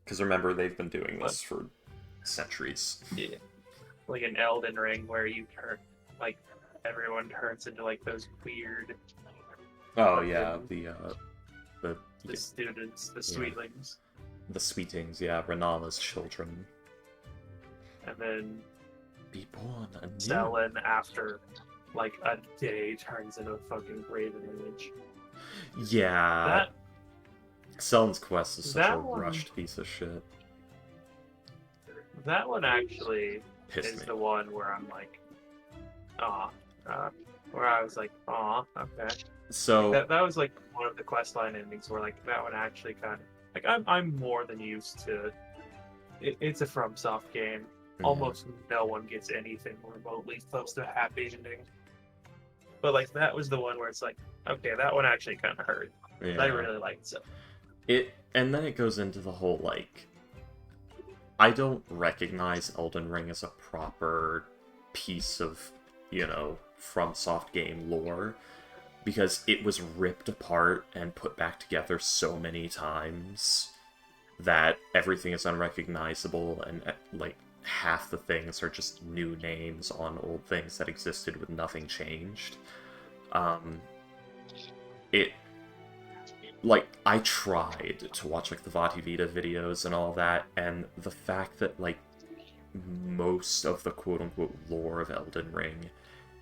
Speaker 2: Because remember, they've been doing this for centuries.
Speaker 1: Yeah. Like an Elden Ring where you turn, like, everyone turns into like those weird.
Speaker 2: Oh yeah, the
Speaker 1: students, the sweetlings.
Speaker 2: The sweetings, yeah, Renala's children.
Speaker 1: And then
Speaker 2: be born anew.
Speaker 1: Selen, after like a day, turns into a fucking Raven image.
Speaker 2: Yeah. Selen's quest is such a
Speaker 1: one,
Speaker 2: rushed piece of shit.
Speaker 1: That one actually
Speaker 2: Pissed
Speaker 1: is
Speaker 2: me.
Speaker 1: the one where I'm like, where I was like, okay.
Speaker 2: So
Speaker 1: that was like one of the questline endings where like that one actually kind of like I'm more than used to. It's a FromSoft game. Almost no one gets anything remotely close to a happy ending. But like that was the one where it's like, okay, that one actually kind of hurt.
Speaker 2: yeah.
Speaker 1: I really liked it.
Speaker 2: And then it goes into the whole like, I don't recognize Elden Ring as a proper piece of, FromSoft game lore, because it was ripped apart and put back together so many times that everything is unrecognizable, and like half the things are just new names on old things that existed with nothing changed. I tried to watch like the Vati Vita videos and all that, and the fact that like most of the quote-unquote lore of Elden Ring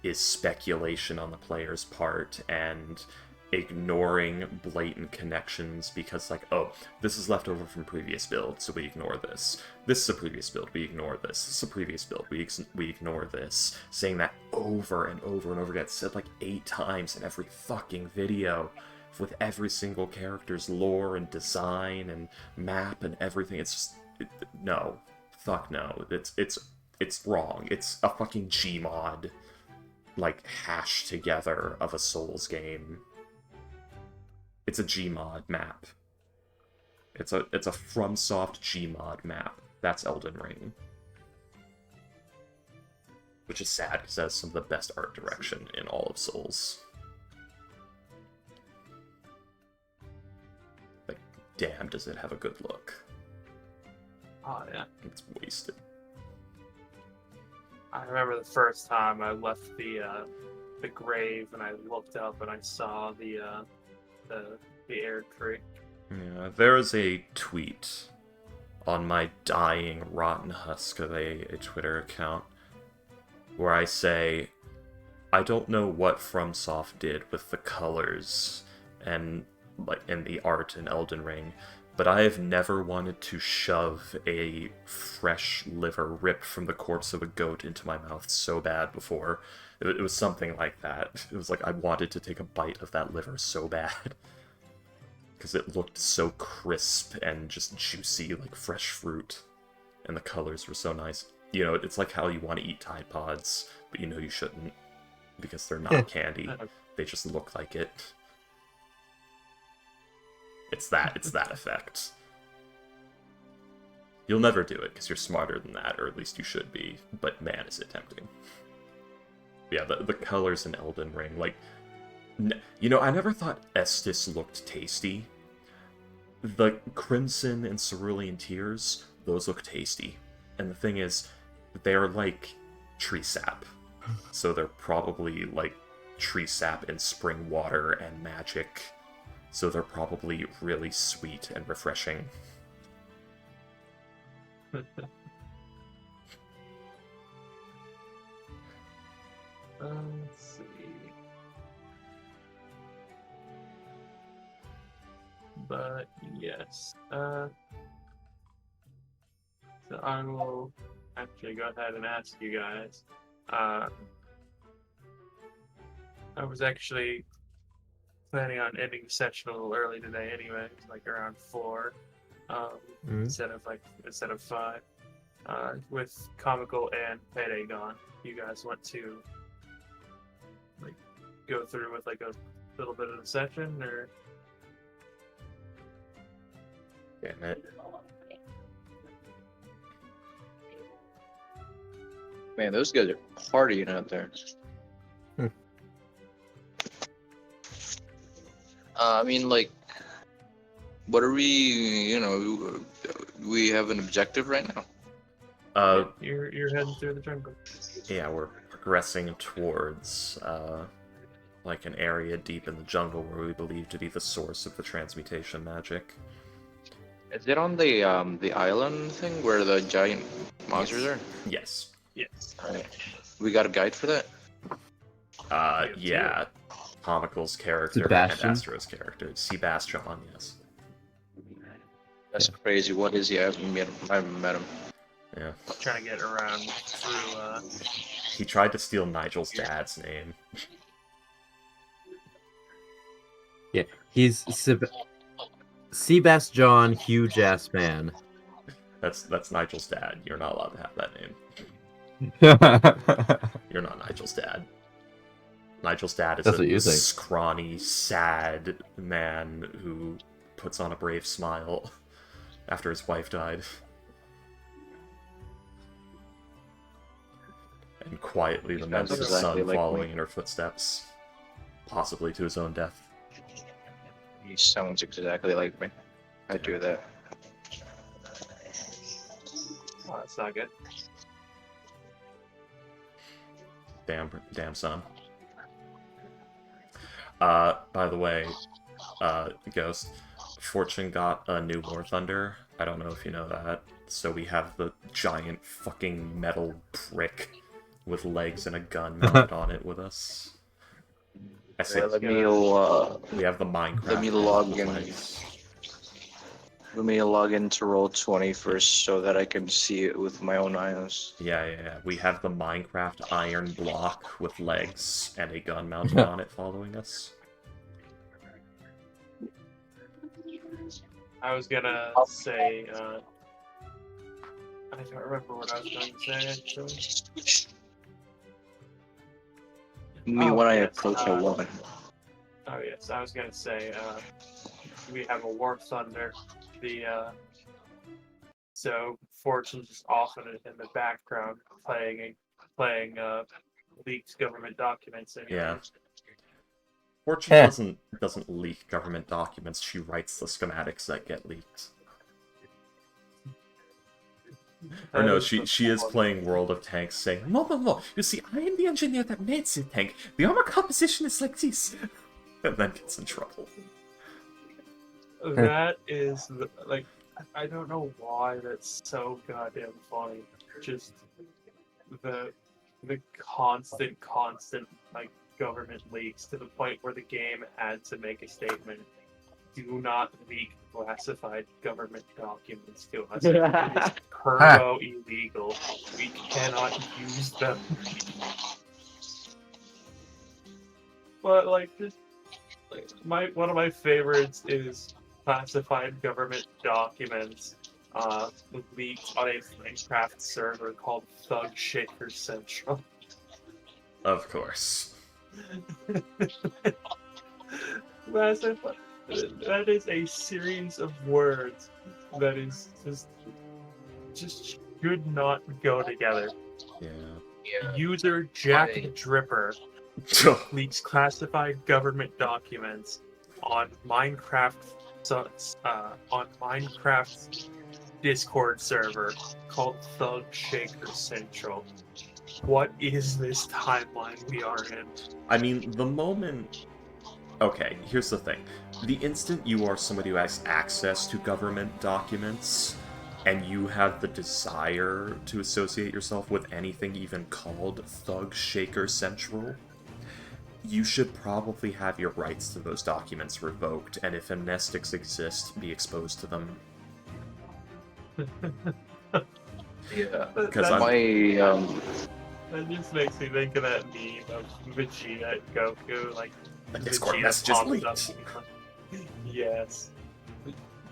Speaker 2: is speculation on the player's part and ignoring blatant connections because like, oh, this is left over from previous builds, so we ignore this. This is a previous build, we ignore this. This is a previous build, we ignore this. Saying that over and over and over again, said like 8 times in every fucking video, with every single character's lore and design and map and everything. It's just no, fuck no. It's wrong. It's a fucking Gmod, like hashed together of a Souls game. It's a Gmod map. It's a FromSoft Gmod map. That's Elden Ring. Which is sad because it has some of the best art direction in all of Souls. damn, does it have a good look.
Speaker 1: Oh yeah.
Speaker 2: It's wasted.
Speaker 1: I remember the first time I left the grave and I looked up and I saw the air tree.
Speaker 2: Yeah, there is a tweet on my dying rotten husk of a Twitter account where I say, I don't know what FromSoft did with the colors and the art in Elden Ring, but I have never wanted to shove a fresh liver ripped from the corpse of a goat into my mouth so bad before. It was something like that. It was like I wanted to take a bite of that liver so bad. Because it looked so crisp and just juicy like fresh fruit. And the colors were so nice. You know, it's like how you want to eat Tide Pods, but you know you shouldn't. Because they're not candy. They just look like it. It's that effect. You'll never do it because you're smarter than that, or at least you should be, but man, is it tempting. Yeah, the colors in Elden Ring, like, you know, I never thought Estus looked tasty. The Crimson and Cerulean Tears, those look tasty. And the thing is, they're like tree sap. So they're probably like tree sap and spring water and magic. So they're probably really sweet and refreshing.
Speaker 1: Let's see. But yes, so I will actually go ahead and ask you guys. I was actually planning on ending the session a little early today, anyway, like around 4, instead of 5. With Comical and Payday gone, you guys want to like go through with like a little bit of the session, or?
Speaker 2: Damn it.
Speaker 3: Man, those guys are partying out there. I mean, like, what are we, you know, we have an objective right now?
Speaker 1: You're heading through the jungle.
Speaker 2: Yeah, we're progressing towards, like an area deep in the jungle where we believe to be the source of the transmutation magic.
Speaker 3: Is it on the island thing where the giant monsters are?
Speaker 2: Yes.
Speaker 1: Yes.
Speaker 3: Alright. We got a guide for that?
Speaker 2: Yeah. Comical's character
Speaker 4: Sebastian?
Speaker 2: and Astro's character. Sebastian, yes.
Speaker 3: That's crazy. What is he? I haven't met him.
Speaker 2: Yeah.
Speaker 1: Trying to get around through.
Speaker 2: He tried to steal Nigel's dad's name.
Speaker 4: Yeah, he's Sebastian, huge ass man.
Speaker 2: That's Nigel's dad. You're not allowed to have that name. You're not Nigel's dad. Nigel's dad is a scrawny, sad man who puts on a brave smile after his wife died. And quietly laments his son following in her footsteps, possibly to his own death.
Speaker 3: He sounds exactly like me. I do that.
Speaker 1: Oh, that's not good.
Speaker 2: Damn son. By the way, Ghost, Fortune got a new War Thunder. I don't know if you know that. So we have the giant fucking metal brick with legs and a gun mounted on it with us. I say,
Speaker 3: Let me
Speaker 2: we have the Minecraft.
Speaker 3: let me log in.
Speaker 2: legs.
Speaker 3: Let me log into Roll20 first so that I can see it with my own eyes.
Speaker 2: Yeah. We have the Minecraft iron block with legs and a gun mounted on it following us.
Speaker 1: I was gonna say, I don't remember what I was going to say, actually.
Speaker 3: When I approach a woman.
Speaker 1: Oh, yes, I was gonna say, we have a War Thunder. So Fortune's just off in the background playing leaked government documents.
Speaker 2: Yeah. Fortune doesn't leak government documents. She writes the schematics that get leaked. Or no, she is playing World of Tanks, saying, "No. You see, I am the engineer that made the tank. The armor composition is like this," and then gets in trouble.
Speaker 1: That is like, I don't know why that's so goddamn funny. Just the constant like government leaks to the point where the game had to make a statement: do not leak classified government documents to us. It is turbo illegal. We cannot use them. But like, just like one of my favorites is classified government documents leaked on a Minecraft server called Thug Shaker Central.
Speaker 2: Of course.
Speaker 1: That is a series of words that is just should not go together.
Speaker 2: Yeah.
Speaker 1: User Jack the Dripper leaks classified government documents on Minecraft's Discord server called Thug Shaker Central. What is this timeline we are in?
Speaker 2: I mean, the moment... Okay, here's the thing. The instant you are somebody who has access to government documents, and you have the desire to associate yourself with anything even called Thug Shaker Central, you should probably have your rights to those documents revoked, and if amnestics exist, be exposed to them.
Speaker 3: Yeah,
Speaker 2: because
Speaker 1: that just makes me think of that meme of Vegeta and Goku, like
Speaker 2: the Discord
Speaker 1: Vegeta
Speaker 2: messages
Speaker 1: pops
Speaker 2: leaked.
Speaker 1: up. Yes.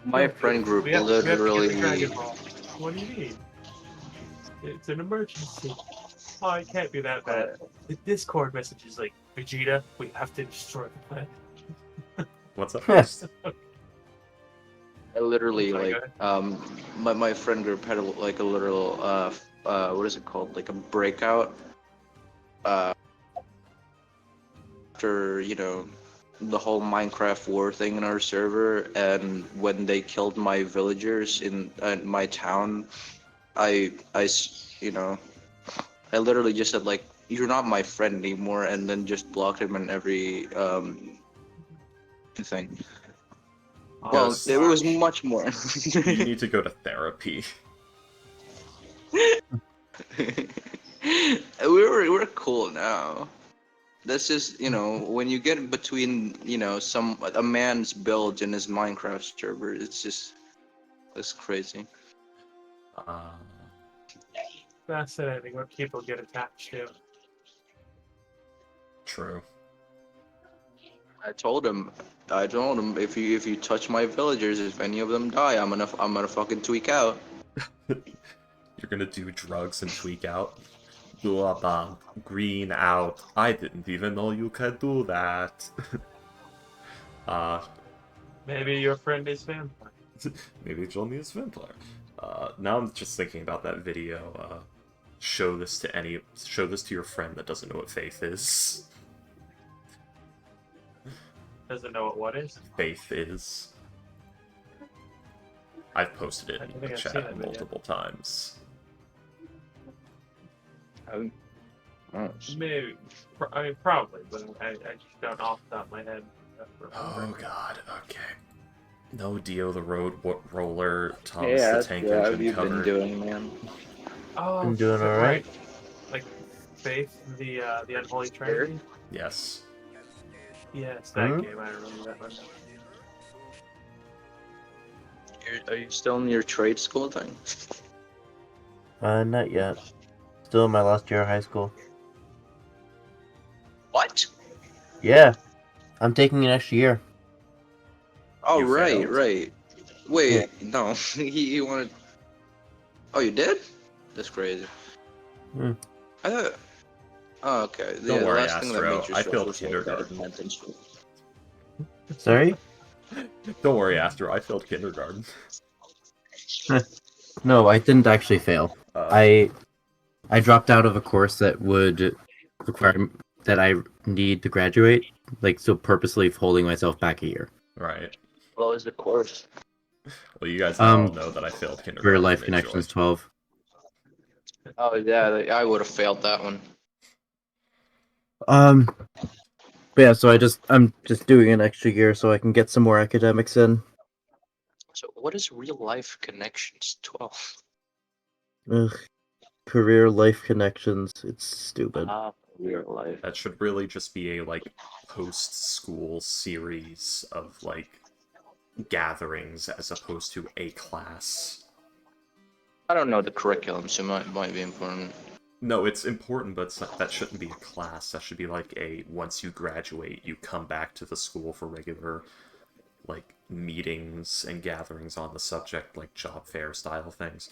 Speaker 3: my friend group
Speaker 1: We have to get the
Speaker 3: literally.
Speaker 1: Dragon Ball. What do you mean? It's an emergency. Oh, it can't be that bad. The Discord message is like, Vegeta, we have to destroy the planet.
Speaker 2: What's up first?
Speaker 3: I literally
Speaker 1: Sorry,
Speaker 3: like
Speaker 1: go
Speaker 3: my friend group had like a literal what is it called, like a breakout after the whole Minecraft war thing in our server, and when they killed my villagers in my town, I literally just said like, you're not my friend anymore, and then just blocked him in every thing. Well,
Speaker 2: Yes.
Speaker 3: it was much more.
Speaker 2: You need to go to therapy.
Speaker 3: we're cool now. That's just when you get between a man's build in his Minecraft server, it's crazy.
Speaker 1: Fascinating what people get attached to.
Speaker 2: True.
Speaker 3: I told him if you touch my villagers, if any of them die, I'm gonna fucking tweak out.
Speaker 2: You're gonna do drugs and tweak out. Green out. I didn't even know you could do that.
Speaker 1: Maybe your friend is vampire.
Speaker 2: Maybe Johnny is vampire. Now I'm just thinking about that video. Show this to your friend that doesn't know what faith is.
Speaker 1: Doesn't know what is.
Speaker 2: Faith is. I've posted it
Speaker 1: I
Speaker 2: in
Speaker 1: don't
Speaker 2: the
Speaker 1: think I've seen
Speaker 2: chat
Speaker 1: that video.
Speaker 2: multiple times.
Speaker 1: Maybe. I mean, probably, but I just don't off the top of my head.
Speaker 2: Oh god, okay. No Dio the Road Roller, Thomas
Speaker 3: Yeah,
Speaker 2: the Tank
Speaker 3: how have
Speaker 2: Engine
Speaker 3: you
Speaker 2: cover.
Speaker 3: been doing, man?
Speaker 1: Oh,
Speaker 4: I'm doing all right.
Speaker 1: Like Faith, the Unholy Trinity.
Speaker 2: Yes.
Speaker 1: Yes, that game. I remember that one.
Speaker 3: Are you still in your trade school thing?
Speaker 4: Not yet. Still in my last year of high school.
Speaker 3: What?
Speaker 4: Yeah, I'm taking an extra year.
Speaker 3: Oh,
Speaker 2: You
Speaker 3: right,
Speaker 2: failed?
Speaker 3: right. Wait, no. he wanted. Oh, you did? That's crazy.
Speaker 4: Hmm.
Speaker 3: I thought. Oh, okay.
Speaker 2: Don't
Speaker 3: The
Speaker 2: worry,
Speaker 3: last thing that
Speaker 2: Astro,
Speaker 3: made you
Speaker 2: I
Speaker 3: stress
Speaker 2: failed
Speaker 3: was like
Speaker 2: kindergarten.
Speaker 3: that in school.
Speaker 4: Sorry?
Speaker 2: Don't worry, Astro, I failed kindergarten.
Speaker 4: No, I didn't actually fail. I dropped out of a course that would require that I need to graduate, so purposely holding myself back a year.
Speaker 2: Right.
Speaker 3: What was the course?
Speaker 2: Well, you guys all
Speaker 4: Um,
Speaker 2: know that I failed
Speaker 4: Career
Speaker 2: kindergarten
Speaker 4: Life
Speaker 2: in Joy.
Speaker 4: Connections 12.
Speaker 3: Oh yeah, I would have failed that one.
Speaker 4: But yeah, so I'm just doing an extra year so I can get some more academics in.
Speaker 3: So what is real life connections 12?
Speaker 4: Ugh, Career Life Connections. It's stupid.
Speaker 3: Real life.
Speaker 2: That should really just be a like post-school series of like gatherings as opposed to a class.
Speaker 3: I don't know the curriculum, so it might be important.
Speaker 2: No, it's important, but that shouldn't be a class. That should be like a once you graduate, you come back to the school for regular like meetings and gatherings on the subject, like job fair style things.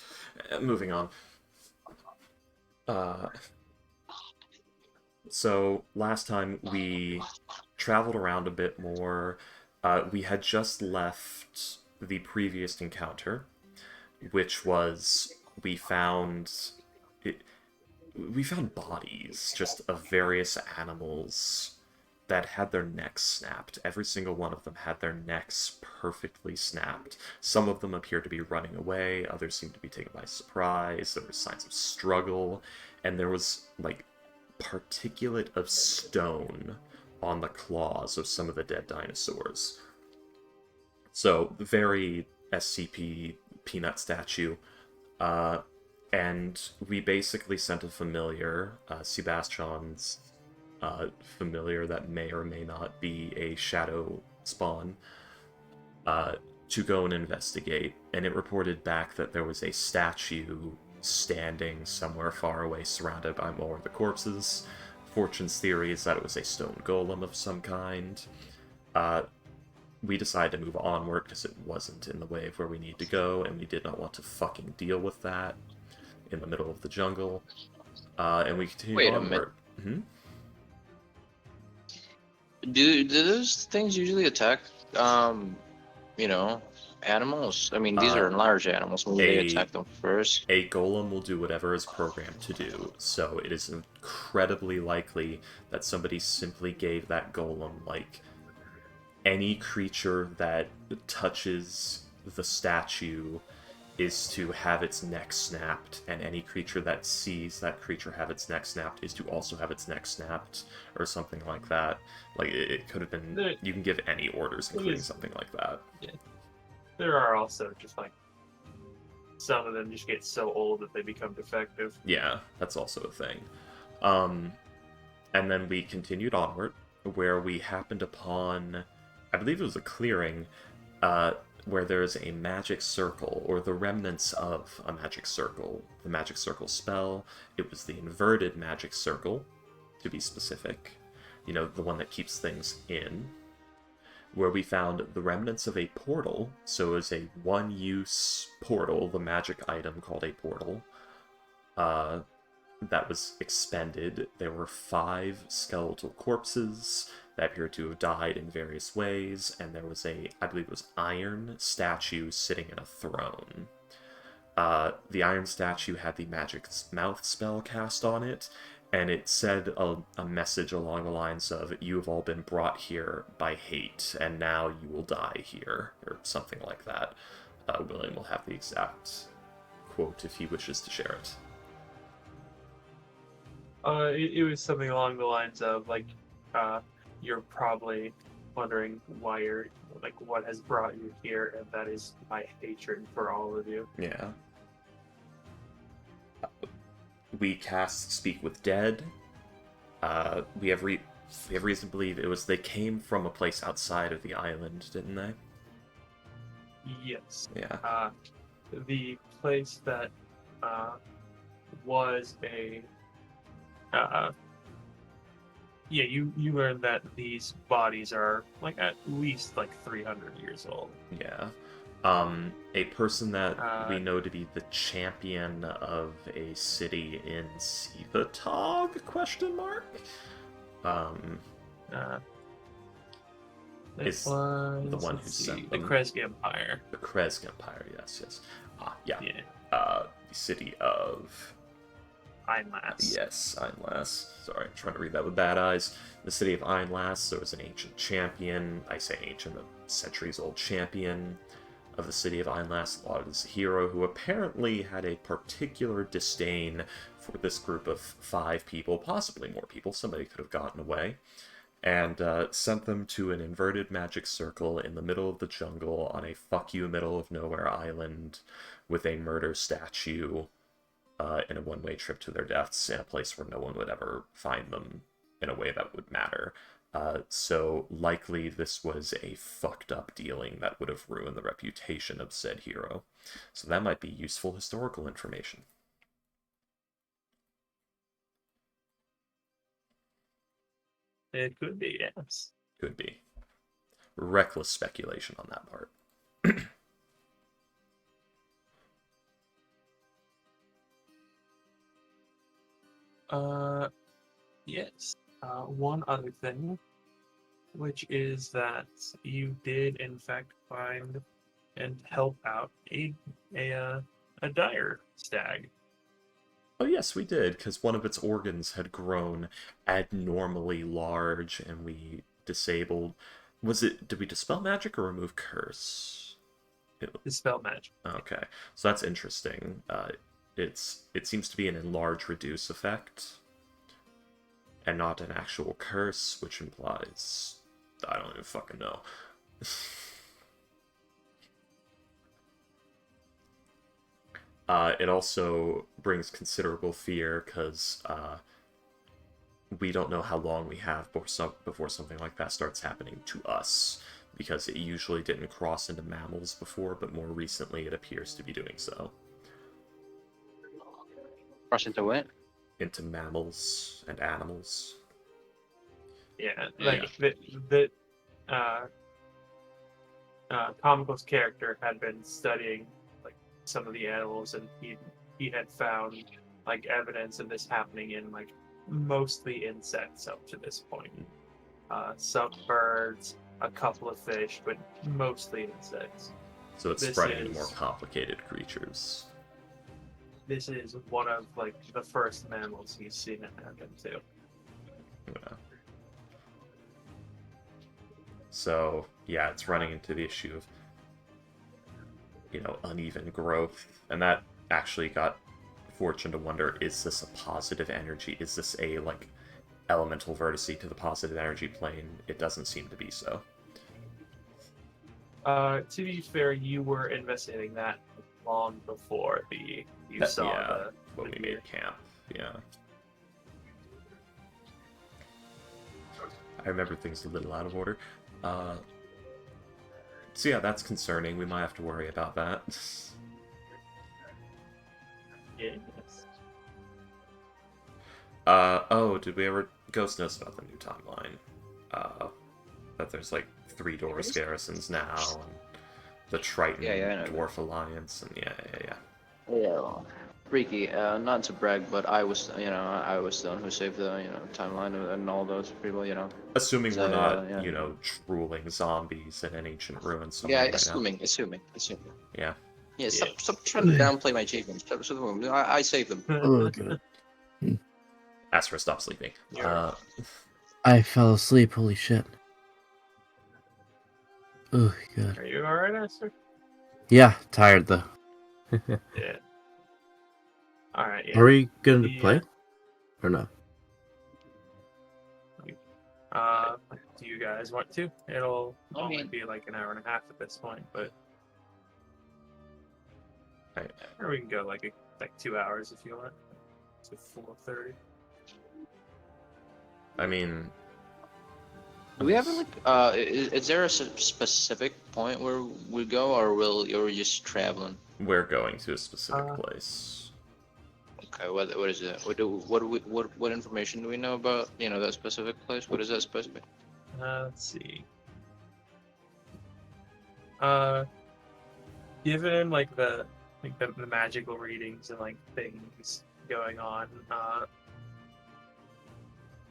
Speaker 2: Moving on. So last time we traveled around a bit more. We had just left the previous encounter, which was we found it, we found bodies just of various animals that had their necks snapped. Every single one of them had their necks perfectly snapped. Some of them appeared to be running away, others seemed to be taken by surprise. There were signs of struggle, and there was like particulate of stone on the claws of some of the dead dinosaurs. So, very SCP Peanut statue. And we basically sent a familiar, Sebastian's familiar that may or may not be a shadow spawn, to go and investigate. And it reported back that there was a statue standing somewhere far away, surrounded by more of the corpses. Fortune's theory is that it was a stone golem of some kind. We decided to move onward because it wasn't in the way of where we need to go, and we did not want to fucking deal with that in the middle of the jungle. And we continued
Speaker 3: Wait a
Speaker 2: onward.
Speaker 3: minute. Do those things usually attack, animals? I mean, these are large animals. Maybe they attack them first.
Speaker 2: A golem will do whatever is programmed to do, so it is incredibly likely that somebody simply gave that golem, like, any creature that touches the statue is to have its neck snapped, and any creature that sees that creature have its neck snapped is to also have its neck snapped, or something like that. Like, it could have been... You can give any orders, including something like that.
Speaker 1: Yeah. There are also just like some of them just get so old that they become defective.
Speaker 2: Yeah, that's also a thing. And then we continued onward, where we happened upon, I believe it was a clearing, where there's a magic circle, or the remnants of a magic circle. The magic circle spell, it was the inverted magic circle, to be specific. You know, the one that keeps things in. Where we found the remnants of a portal, so it was a one-use portal, the magic item called a portal, that was expended. There were 5 skeletal corpses that appeared to have died in various ways, and there was a, I believe it was iron statue sitting in a throne. The iron statue had the magic mouth spell cast on it, and it said a message along the lines of, "You have all been brought here by hate, and now you will die here," or something like that. William will have the exact quote if he wishes to share it.
Speaker 1: It was something along the lines of, like, you're probably wondering why you're, like, what has brought you here, and that is my hatred for all of you.
Speaker 2: Yeah. We cast Speak with Dead. We have reason to believe it was they came from a place outside of the island, didn't they?
Speaker 1: Yes.
Speaker 2: Yeah.
Speaker 1: The place that was a you learned that these bodies are like at least like 300 years old.
Speaker 2: Yeah. A person that we know to be the champion of a city in Sivatog? Question mark. Is the one who sent
Speaker 1: the
Speaker 2: them.
Speaker 1: Krezk Empire.
Speaker 2: The Krezk Empire, yes. Yeah.
Speaker 1: Yeah.
Speaker 2: The city of
Speaker 1: Einlass.
Speaker 2: Yes, Einlass. Sorry, I'm trying to read that with bad eyes. The city of Einlass, there was an ancient champion. I say ancient, a centuries-old champion of the city of Einlass, lauded as a hero who apparently had a particular disdain for this group of 5 people, possibly more people, somebody could have gotten away, and sent them to an inverted magic circle in the middle of the jungle on a fuck-you middle-of-nowhere island with a murder statue in a one-way trip to their deaths in a place where no one would ever find them in a way that would matter. So likely this was a fucked up dealing that would have ruined the reputation of said hero. So that might be useful historical information.
Speaker 1: It could be, yes.
Speaker 2: Could be. Reckless speculation on that part.
Speaker 1: Yes. One other thing, which is that you did in fact find and help out a dire stag.
Speaker 2: Oh yes, we did, because one of its organs had grown abnormally large, and we disabled... Did we dispel magic or remove curse?
Speaker 1: Dispel magic.
Speaker 2: Okay, so that's interesting. It seems to be an enlarge reduce effect, and not an actual curse, which implies... I don't even fucking know. It also brings considerable fear, because we don't know how long we have before something like that starts happening to us, because it usually didn't cross into mammals before, but more recently it appears to be doing so.
Speaker 3: Cross into what?
Speaker 2: Into mammals and animals.
Speaker 1: Yeah, like Comical's character had been studying like some of the animals, and he had found like evidence of this happening in like mostly insects up to this point. Some birds, a couple of fish, but mostly insects.
Speaker 2: So it's spreading into more complicated creatures.
Speaker 1: This is one of like the first mammals he's seen it happen to.
Speaker 2: Yeah. So yeah, it's running into the issue of, uneven growth, and that actually got Fortune to wonder: is this a positive energy? Is this a like elemental vertice to the positive energy plane? It doesn't seem to be so.
Speaker 1: To be fair, you were investigating that long before
Speaker 2: when we made camp. Yeah. I remember things a little out of order. So yeah, that's concerning. We might have to worry about that.
Speaker 1: Yes.
Speaker 2: Did we ever Ghost knows about the new timeline? That there's like 3 Doris garrisons now, and the Triton Dwarf Alliance, and
Speaker 3: Yeah. Freaky. Not to brag, but I was the one who saved the timeline and all those people.
Speaker 2: Assuming
Speaker 3: So,
Speaker 2: we're not,
Speaker 3: yeah.
Speaker 2: drooling zombies in an ancient ruin somewhere.
Speaker 3: Yeah,
Speaker 2: right
Speaker 3: assuming.
Speaker 2: Yeah.
Speaker 3: Yeah, stop trying to downplay my achievements. I saved them.
Speaker 4: Oh, God.
Speaker 2: Astra, stop sleeping.
Speaker 4: I fell asleep. Holy shit. Oh, God.
Speaker 1: Are you alright, Esther?
Speaker 4: Yeah, tired though.
Speaker 1: Yeah. Alright, yeah.
Speaker 4: Are we gonna play? Or no?
Speaker 1: Do you guys want to? It'll only
Speaker 3: mean-
Speaker 1: be like an hour and a half at this point, but
Speaker 2: Right.
Speaker 1: or we can go like 2 hours if you want. To 4:30.
Speaker 2: I mean...
Speaker 3: Do we have is there a specific point where we go, or are we just traveling?
Speaker 2: We're going to a specific place.
Speaker 3: Okay, what is it? What information do we know about that specific place? What is that specific?
Speaker 1: Let's see. Given like the magical readings and like things going on,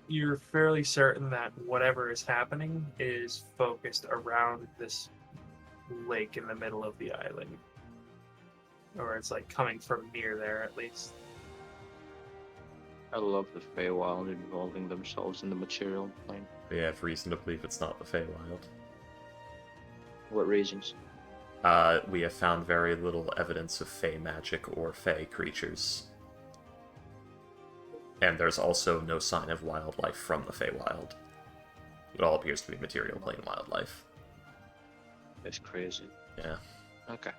Speaker 1: you're fairly certain that whatever is happening is focused around this lake in the middle of the island, or it's like coming from near there at least.
Speaker 3: I love the Feywild involving themselves in the material plane.
Speaker 2: We have reason to believe it's not the Feywild.
Speaker 3: What reasons?
Speaker 2: We have found very little evidence of Fey magic or Fey creatures. And there's also no sign of wildlife from the Feywild. It all appears to be material plane wildlife.
Speaker 3: That's crazy.
Speaker 2: Yeah.
Speaker 3: Okay.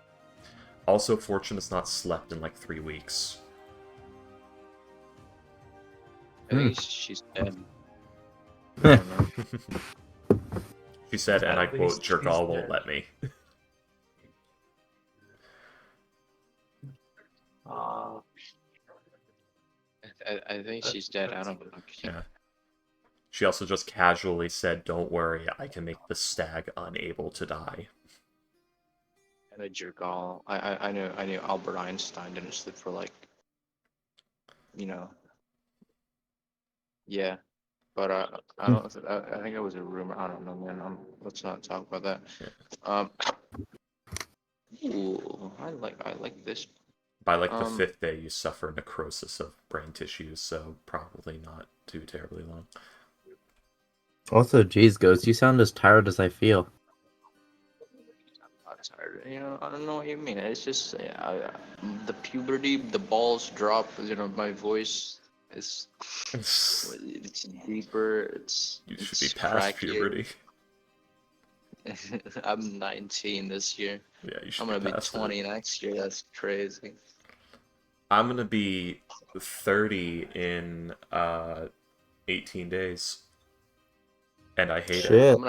Speaker 2: Also, Fortune has not slept in like 3 weeks.
Speaker 3: I think she's dead. I don't know.
Speaker 2: She said, and I
Speaker 1: At
Speaker 2: quote,
Speaker 1: least
Speaker 2: Jergal
Speaker 1: she's
Speaker 2: won't
Speaker 1: dead.
Speaker 2: let me.
Speaker 3: I think she's dead. I don't know.
Speaker 2: Yeah. She also just casually said, don't worry, I can make the stag unable to die.
Speaker 3: And a Jergal. I knew Albert Einstein didn't sleep for like, you know. Yeah. But I don't. I think it was a rumor. I don't know, man. Let's not talk about that.
Speaker 2: Yeah.
Speaker 3: Ooh, I like this.
Speaker 2: By like the 5th day, you suffer necrosis of brain tissues, so probably not too terribly long.
Speaker 4: Also, geez, Ghost, you sound as tired as I feel.
Speaker 3: I'm tired. I don't know what you mean. It's just the puberty, the balls drop. My voice is it's deeper.
Speaker 2: You should
Speaker 3: It's
Speaker 2: be past
Speaker 3: cracky.
Speaker 2: puberty.
Speaker 3: I'm 19 this year.
Speaker 2: Yeah, you should
Speaker 3: I'm gonna be
Speaker 2: past
Speaker 3: 20
Speaker 2: it.
Speaker 3: next year. That's crazy.
Speaker 2: I'm gonna be 30 in 18 days. And I hate it.
Speaker 4: Shit.
Speaker 3: I'm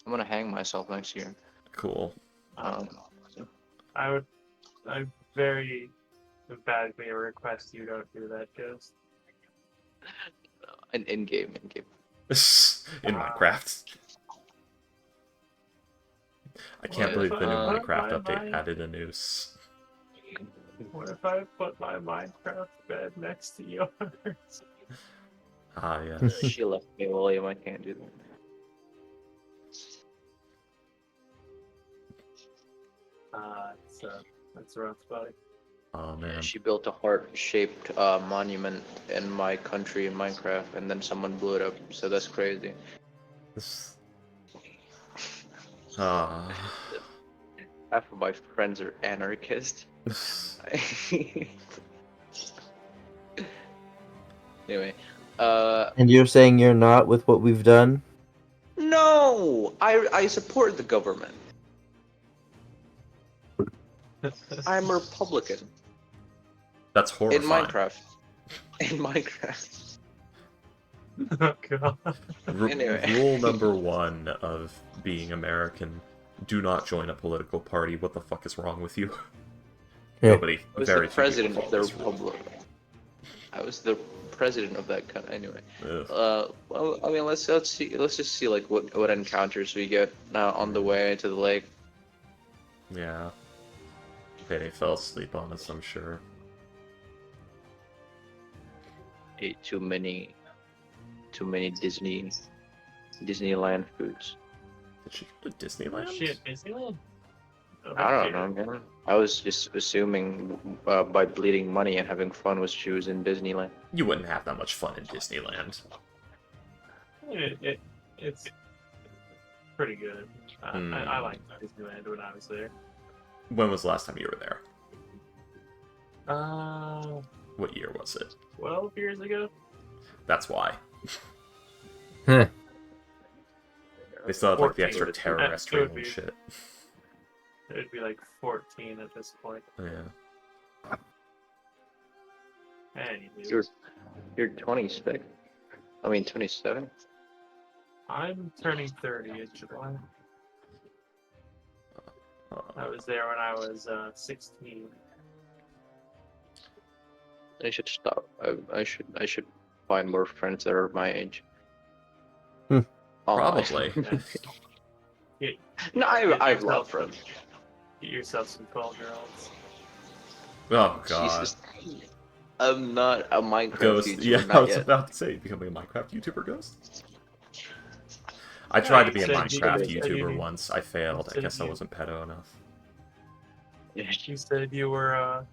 Speaker 3: gonna hang myself next year.
Speaker 2: Cool.
Speaker 1: I very emphatically request you don't do that, Ghost.
Speaker 3: In game.
Speaker 2: In Minecraft. I can't believe the new Minecraft update added a noose.
Speaker 1: What if I put my Minecraft bed next to yours?
Speaker 2: Ah, yes.
Speaker 3: She left me, William. I can't do that.
Speaker 1: That's rough, buddy.
Speaker 2: Oh, man.
Speaker 3: She built a heart-shaped monument in my country in Minecraft, and then someone blew it up. So that's crazy.
Speaker 2: Ah.
Speaker 3: Half of my friends are anarchists. Anyway,
Speaker 4: And you're saying you're not with what we've done?
Speaker 3: no, I support the government. I'm a Republican
Speaker 2: That's horrifying.
Speaker 3: in Minecraft. In Minecraft.
Speaker 1: Oh god.
Speaker 3: Anyway.
Speaker 2: Rule number 1 of being American: do not join a political party. What the fuck is wrong with you?
Speaker 4: Yeah.
Speaker 2: Nobody.
Speaker 3: I was
Speaker 2: Very
Speaker 3: the
Speaker 2: few people
Speaker 3: president of
Speaker 2: follow
Speaker 3: the
Speaker 2: this rule.
Speaker 3: Republic. I was the president of that country. Anyway,
Speaker 2: Ugh.
Speaker 3: well, I mean, let's see. Let's just see like what encounters we get on the way to the lake.
Speaker 2: Yeah. They fell asleep on us, I'm sure.
Speaker 3: Ate too many Disneyland foods.
Speaker 2: Did she go to Disneyland?
Speaker 1: Shit, Disneyland? Oh,
Speaker 3: I don't
Speaker 1: shit.
Speaker 3: know, man. I was just assuming by bleeding money and having fun was she was in Disneyland.
Speaker 2: You wouldn't have that much fun in Disneyland.
Speaker 1: It's pretty good. I liked Disneyland when I was there.
Speaker 2: When was the last time you were there?
Speaker 1: 12
Speaker 2: What year was it?
Speaker 1: years ago?
Speaker 2: That's why.
Speaker 4: Huh.
Speaker 2: They still had like the
Speaker 3: 14
Speaker 2: extra
Speaker 3: would be-
Speaker 2: terrestrial
Speaker 1: would be-
Speaker 2: and shit.
Speaker 1: It would be like 14 at this point.
Speaker 2: Yeah.
Speaker 1: Anyway,
Speaker 3: You're 26. I mean 27.
Speaker 1: I'm turning 30 in July. I
Speaker 2: Uh,
Speaker 1: was there when I was 16.
Speaker 3: I should stop. I should find more friends that are my age.
Speaker 4: Hmm.
Speaker 3: Online.
Speaker 2: Probably.
Speaker 3: No, I have
Speaker 1: yourself-
Speaker 3: love friends.
Speaker 1: Get yourself some 12-year-olds.
Speaker 2: Oh god.
Speaker 3: Jesus. I'm not a Minecraft
Speaker 2: Ghost.
Speaker 3: YouTuber,
Speaker 2: Yeah, I
Speaker 3: not
Speaker 2: was
Speaker 3: yet.
Speaker 2: about to say, becoming a Minecraft YouTuber, Ghost? I tried to be a
Speaker 1: you said
Speaker 2: Minecraft
Speaker 1: you-
Speaker 2: YouTuber once. I failed. I
Speaker 1: said
Speaker 2: guess I
Speaker 1: you-
Speaker 2: wasn't pedo enough.
Speaker 1: You said you were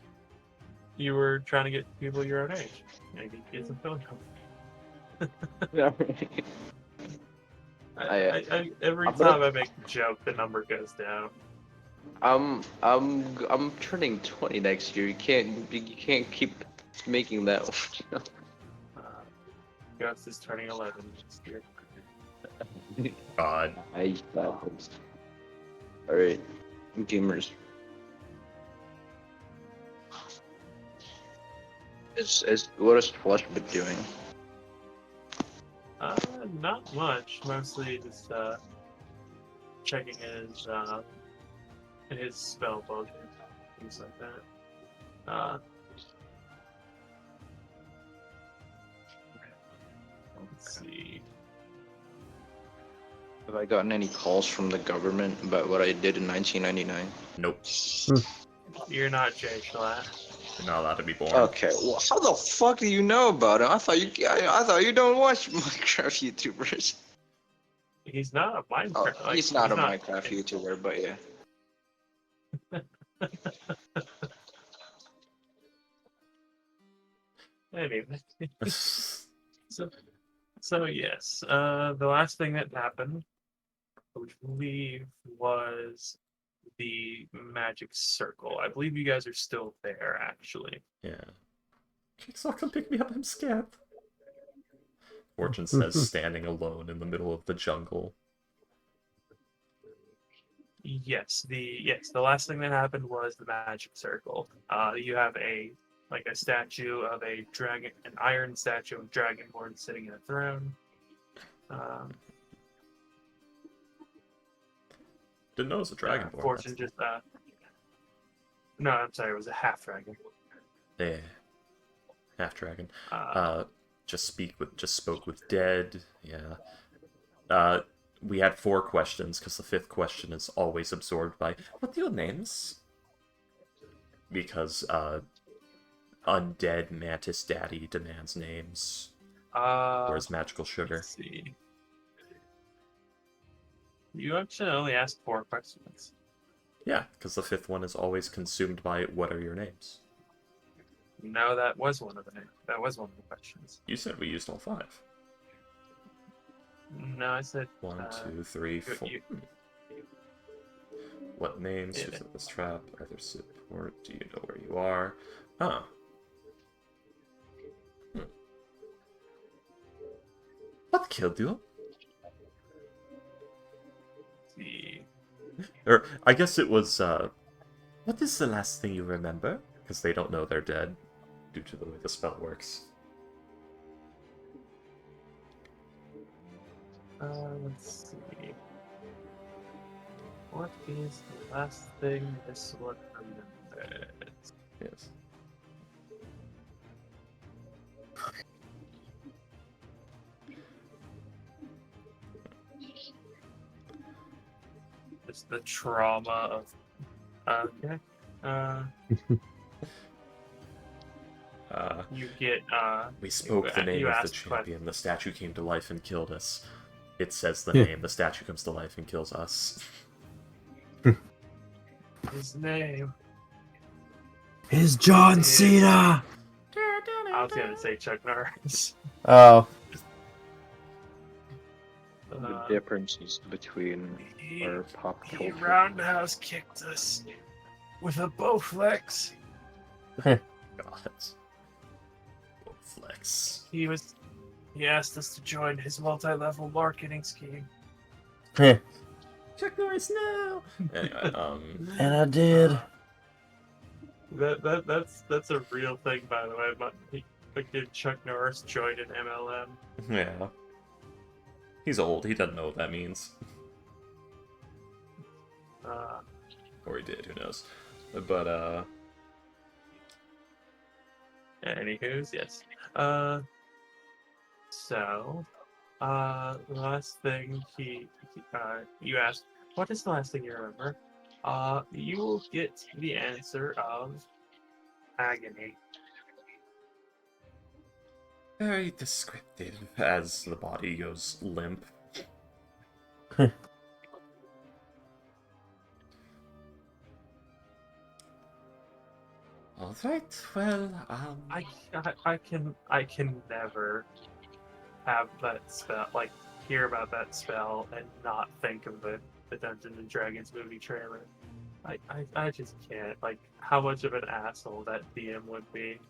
Speaker 1: You were trying to get people your own age. Maybe get some phone numbers.
Speaker 3: Yeah.
Speaker 1: Every
Speaker 3: I'm gonna-
Speaker 1: time I make a joke, the number goes down.
Speaker 3: I'm turning 20 next year. You can't keep making that.
Speaker 1: Uh, Ghost is turning 11 next year.
Speaker 2: God.
Speaker 3: I backwards. All right, gamers. Is what has Flush been doing?
Speaker 1: Not much. Mostly just checking his spell book and things like that. Let's see.
Speaker 3: Have I gotten any calls from the government about what I did in 1999?
Speaker 2: Nope.
Speaker 1: You're not Jay Schlatt.
Speaker 2: You're not allowed to be born.
Speaker 3: Okay, well, how the fuck do you know about it? I thought you don't watch Minecraft YouTubers.
Speaker 1: He's not a Minecraft.
Speaker 3: Oh, he's not a Minecraft YouTuber, but yeah.
Speaker 1: Anyway. So yes, the last thing that happened, which I believe was the magic circle. I believe you guys are still there, actually.
Speaker 2: Yeah. Jigsaw, come pick me up, I'm scared. Fortune says, standing alone in the middle of the jungle.
Speaker 1: Yes, the last thing that happened was the magic circle. You have a statue of a dragon, an iron statue of Dragonborn sitting in a throne.
Speaker 2: Didn't know it was a dragonborn.
Speaker 1: Fortune just no, I'm sorry, it was a half dragon.
Speaker 2: Yeah. Half dragon. Just spoke with dead. Yeah. We had 4 questions because the 5th question is always absorbed by what are your names? Because undead Mantis Daddy demands names. Where's magical sugar?
Speaker 1: Let's see. You actually only asked 4 questions.
Speaker 2: Yeah, because the 5th one is always consumed by what are your names?
Speaker 1: No, that was one of the questions.
Speaker 2: You said we used all 5.
Speaker 1: No, I said
Speaker 2: 1, 2, 3, 4. What names? Who's at this trap? Are there support? Do you know where you are? Ah. What killed you?
Speaker 1: See.
Speaker 2: Or, I guess it was, what is the last thing you remember? Because they don't know they're dead, due to the way the spell works.
Speaker 1: Let's see. What is the last thing this one remembers?
Speaker 2: Yes.
Speaker 1: Just the trauma of. Okay. You get.
Speaker 2: We spoke the name
Speaker 1: you
Speaker 2: of the
Speaker 1: asked
Speaker 2: champion. The statue came to life and killed us. It says the name. The statue comes to life and kills us.
Speaker 1: His name.
Speaker 4: Is John Cena.
Speaker 1: I was gonna say Chuck Norris.
Speaker 4: Oh.
Speaker 3: The differences between our pop
Speaker 1: He
Speaker 3: culture.
Speaker 1: roundhouse kicked us with a bowflex.
Speaker 2: God. Flex.
Speaker 1: He asked us to join his multi-level marketing scheme.
Speaker 2: Chuck Norris, no! Anyway,
Speaker 4: And I did.
Speaker 1: That's a real thing, by the way. But did Chuck Norris join an MLM?
Speaker 2: yeah. He's old, he doesn't know what that means. Or he did, who knows. But,
Speaker 1: Anywho's, yes. So, the last thing you asked, what is the last thing you remember? You will get the answer of agony.
Speaker 2: very descriptive as the body goes limp. Alright, well,
Speaker 1: I can never have that spell, like, hear about that spell and not think of the Dungeons and Dragons movie trailer. I just can't. Like, how much of an asshole that DM would be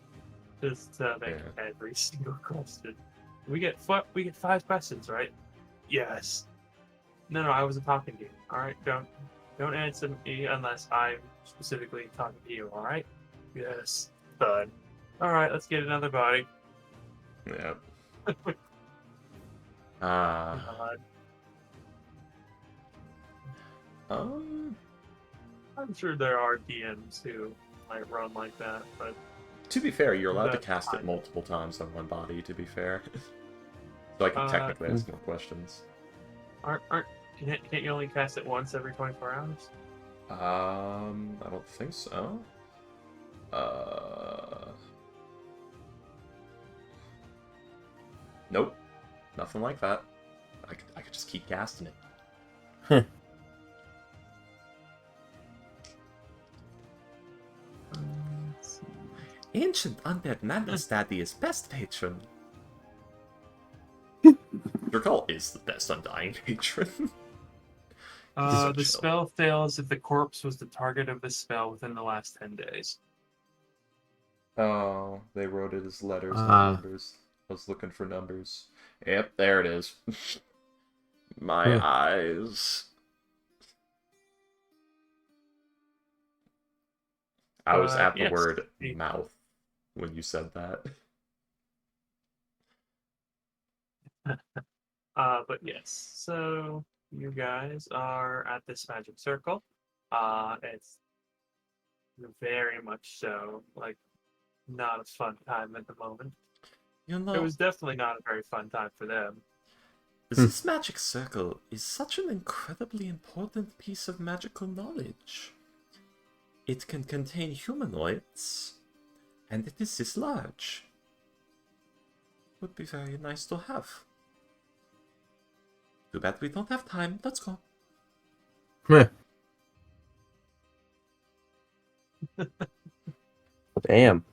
Speaker 1: just to make
Speaker 2: Yeah.
Speaker 1: every single question. We get 5 questions, right? Yes. No, I wasn't talking to you. All right, don't answer me unless I'm specifically talking to you. All right? Yes. Done. All right, let's get another body.
Speaker 2: Yeah.
Speaker 1: God.
Speaker 2: Um,
Speaker 1: I'm sure there are DMs who might run like that, but
Speaker 2: to be fair, you're allowed to
Speaker 1: that's
Speaker 2: cast it
Speaker 1: fine.
Speaker 2: multiple times on one body, to be fair. So I can technically ask more questions.
Speaker 1: Can't you only cast it once every 24 hours?
Speaker 2: I don't think so. Nope. Nothing like that. I could just keep casting it.
Speaker 1: Let's see.
Speaker 2: Ancient undead Madness Daddy is best patron. Your call is the best undying patron. So
Speaker 1: The
Speaker 2: chill.
Speaker 1: spell fails if the corpse was the target of the spell within the last 10 days.
Speaker 2: Oh, they wrote it as letters, not numbers. I was looking for numbers. Yep, there it is. My eyes. I was at the
Speaker 1: Yes.
Speaker 2: word mouth when you said that.
Speaker 1: But yes, so you guys are at this magic circle. It's very much so, like, not a fun time at the moment.
Speaker 2: You
Speaker 1: It
Speaker 2: know,
Speaker 1: was definitely not a very fun time for them.
Speaker 2: this magic circle is such an incredibly important piece of magical knowledge. It can contain humanoids, and it is this large. Would be very nice to have. Too bad we don't have time. Let's go.
Speaker 4: Damn.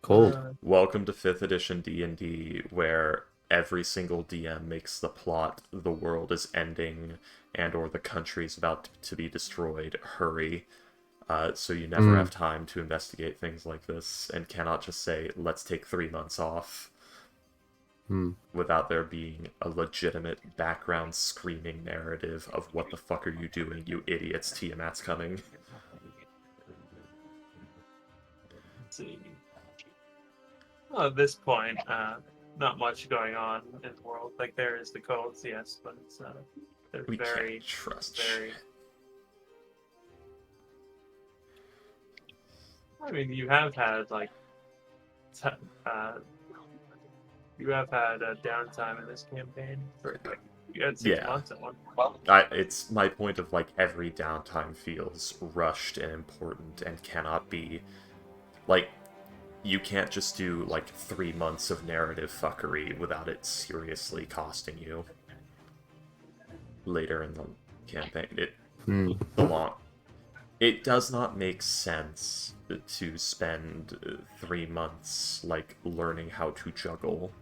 Speaker 4: Cold.
Speaker 2: Welcome to 5th edition D&D, where every single DM makes the plot the world is ending and or the country is about to be destroyed. Hurry. So you never have time to investigate things like this and cannot just say, let's take 3 months off. Without there being a legitimate background screaming narrative of what the fuck are you doing, you idiots, Tiamat's coming.
Speaker 1: Let's see. Well, at this point, not much going on in the world. Like, there is the codes, yes, but it's they're
Speaker 2: We
Speaker 1: very,
Speaker 2: can't trust
Speaker 1: very.
Speaker 2: shit.
Speaker 1: I mean, you have had like, you have had a downtime in this campaign for like you had 6 months at one point.
Speaker 2: It's my point of, like, every downtime feels rushed and important and cannot be, like, you can't just do, like, 3 months of narrative fuckery without it seriously costing you later in the campaign. It does not make sense to spend 3 months, like, learning how to juggle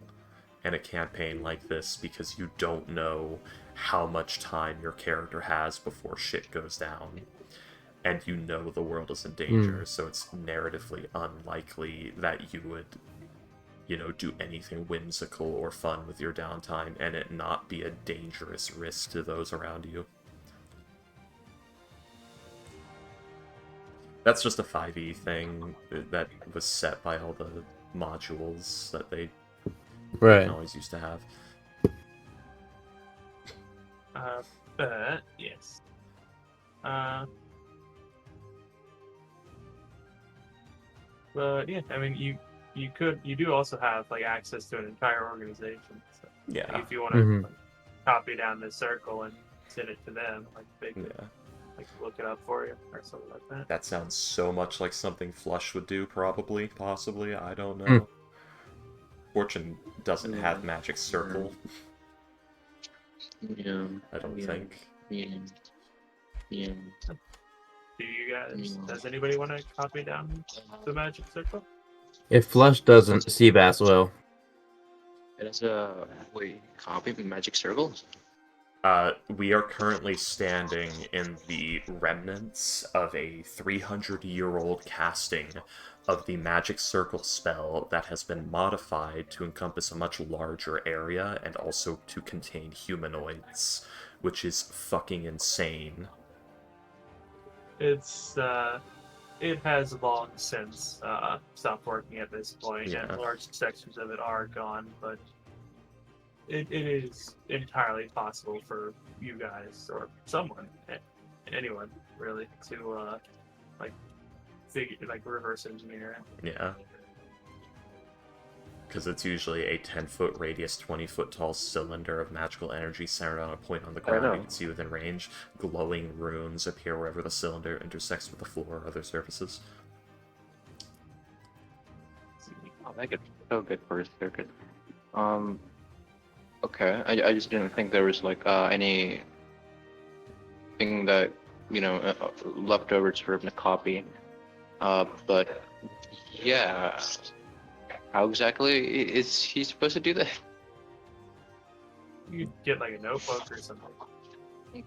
Speaker 2: in a campaign like this because you don't know how much time your character has before shit goes down. And you know the world is in danger, so it's narratively unlikely that you would, do anything whimsical or fun with your downtime and it not be a dangerous risk to those around you. That's just a 5e thing that was set by all the modules that they always used to have.
Speaker 1: But yes. But yeah, I mean, you do also have like access to an entire organization. So,
Speaker 2: Yeah.
Speaker 1: like, if you want to copy down this circle and send it to them, like they could like look it up for you or something like that.
Speaker 2: That sounds so much like something Flush would do, probably, possibly, I don't know. Fortune doesn't have Magic Circle.
Speaker 3: Yeah.
Speaker 2: I don't think.
Speaker 3: Yeah.
Speaker 1: Do you guys? Does anybody want to copy down the magic circle?
Speaker 4: If Flush doesn't, Seabass will.
Speaker 3: It is a wait, copy of magic circles.
Speaker 2: We are currently standing in the remnants of a 300-year-old casting of the magic circle spell that has been modified to encompass a much larger area and also to contain humanoids, which is fucking insane.
Speaker 1: It has long since stopped working at this point,
Speaker 2: Yeah.
Speaker 1: and large sections of it are gone, but it is entirely possible for you guys or someone, anyone really, to reverse engineer it.
Speaker 2: Yeah. Because it's usually a 10-foot radius, 20-foot tall cylinder of magical energy centered on a point on the ground
Speaker 3: know.
Speaker 2: you can see within range. Glowing runes appear wherever the cylinder intersects with the floor or other surfaces.
Speaker 3: Oh, that could so good for a circuit. Okay. I just didn't think there was like any thing that leftovers for him to copy. But yeah, how exactly is he supposed to do that?
Speaker 1: You get like a notebook or something.
Speaker 3: Okay.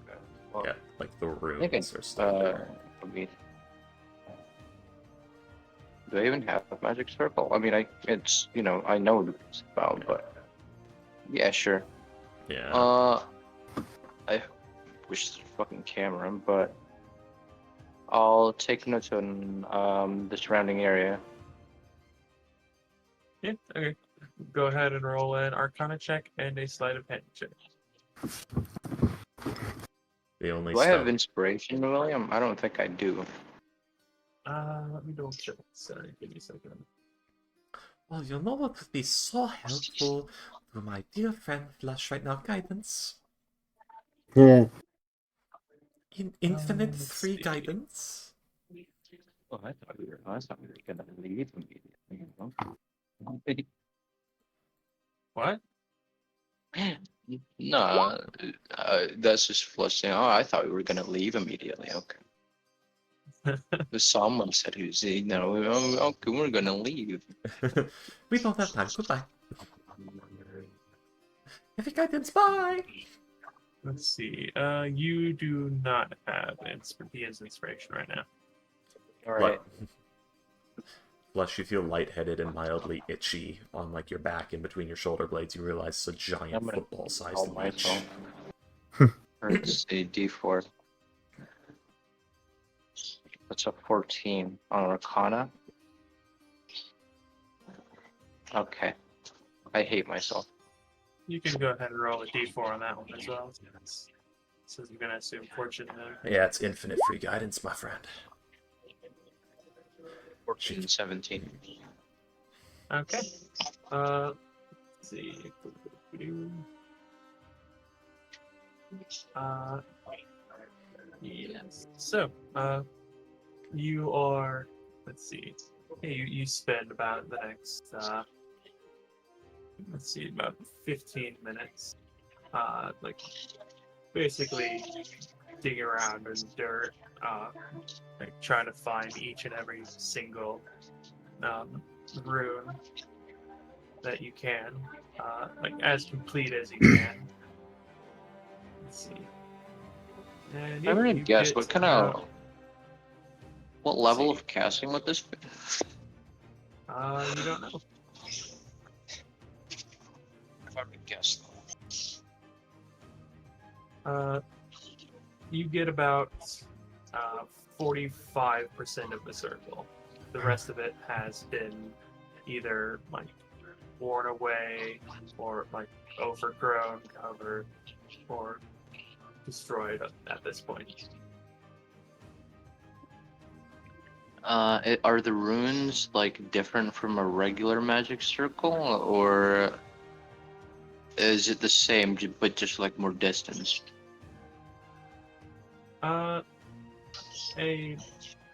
Speaker 3: Well,
Speaker 2: Yeah, like the
Speaker 3: I think
Speaker 2: runes
Speaker 3: it's
Speaker 2: are still there.
Speaker 3: do I even have a magic circle? I mean, I know what it's about, but yeah, sure.
Speaker 2: Yeah.
Speaker 3: I wish it's a fucking camera, but I'll take notes on the surrounding area.
Speaker 1: Yeah, okay. Go ahead and roll an Arcana check and a sleight of hand check.
Speaker 2: The only
Speaker 3: Do I have
Speaker 2: stuff.
Speaker 3: inspiration, William? I don't think I do.
Speaker 1: Let me double check. Sorry, give me a second.
Speaker 2: Well, you know what would be so helpful to my dear friend Flush right now? Guidance.
Speaker 4: Yeah.
Speaker 2: Infinite
Speaker 1: Let's
Speaker 2: free
Speaker 1: see.
Speaker 2: guidance.
Speaker 3: Oh, I thought we were gonna leave immediately.
Speaker 1: What?
Speaker 3: No, that's just flushing. Oh, I thought we were gonna leave immediately. Okay. But someone said okay, we're gonna leave.
Speaker 2: We don't have time. Goodbye. Heavy guidance. Bye.
Speaker 1: Let's see. You do not have the inspiration right now.
Speaker 3: All right.
Speaker 2: Flush, you feel lightheaded and mildly itchy on like your back in between your shoulder blades. You realize it's a giant
Speaker 3: I'm gonna
Speaker 2: football-sized
Speaker 3: call
Speaker 2: leech.
Speaker 3: myself. Let's see, D4. That's a 14 on Arcana. Okay. I hate myself.
Speaker 1: You can go ahead and roll a d4 on that one as well. So you're gonna assume fortune.
Speaker 2: Yeah, it's infinite free guidance, my friend.
Speaker 3: 14, 17.
Speaker 1: Okay. Let's see. Yes. So, you are. Let's see. You spend about the next. Let's see, about 15 minutes. Basically digging around in dirt, trying to find each and every single rune that you can, as complete as you can. Let's see. And
Speaker 3: I'm gonna
Speaker 1: you
Speaker 3: guess
Speaker 1: get
Speaker 3: what level of casting would this be?
Speaker 1: you don't know.
Speaker 3: If I would guess.
Speaker 1: You get about 45% of the circle. The rest of it has been either worn away, or overgrown, covered, or destroyed at this point.
Speaker 3: Are the runes different from a regular magic circle, or is it the same but just more distance?
Speaker 1: A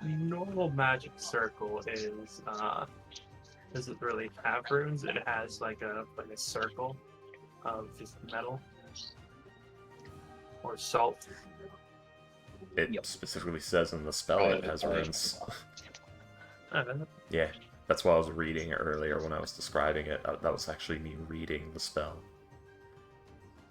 Speaker 1: normal magic circle doesn't really have runes. It has a circle of just metal or salt.
Speaker 2: It
Speaker 3: Yep.
Speaker 2: specifically says in the spell
Speaker 3: Right,
Speaker 2: it has
Speaker 3: right.
Speaker 2: runes.
Speaker 1: I don't know.
Speaker 2: Yeah, that's why I was reading it earlier when I was describing it. That was actually me reading the spell.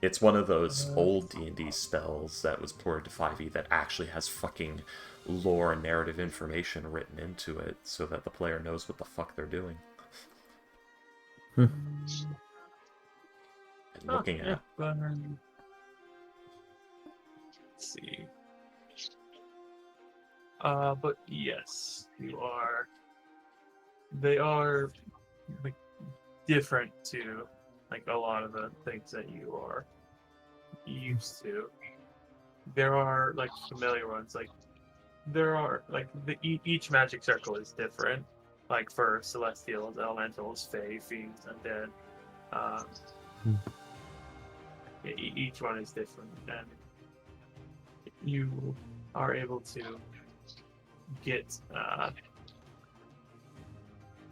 Speaker 2: It's one of those old D&D spells that was ported to 5e that actually has fucking lore and narrative information written into it so that the player knows what the fuck they're doing. And looking
Speaker 1: yeah,
Speaker 2: at.
Speaker 1: Let's see. But yes, you are. They are like different to like a lot of the things that you are used to. There are like familiar ones. Like there are like each magic circle is different. Like for celestials, elementals, fae, fiends, undead. Each one is different, and you are able to get,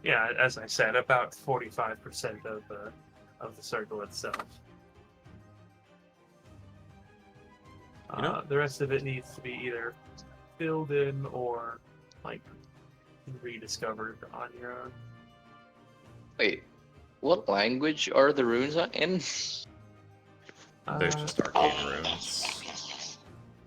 Speaker 1: yeah, as I said, about 45% of the circle itself.
Speaker 2: You know-
Speaker 1: The rest of it needs to be either filled in or like rediscovered on your own.
Speaker 3: Wait, what language are the runes in?
Speaker 2: There's just arcane runes.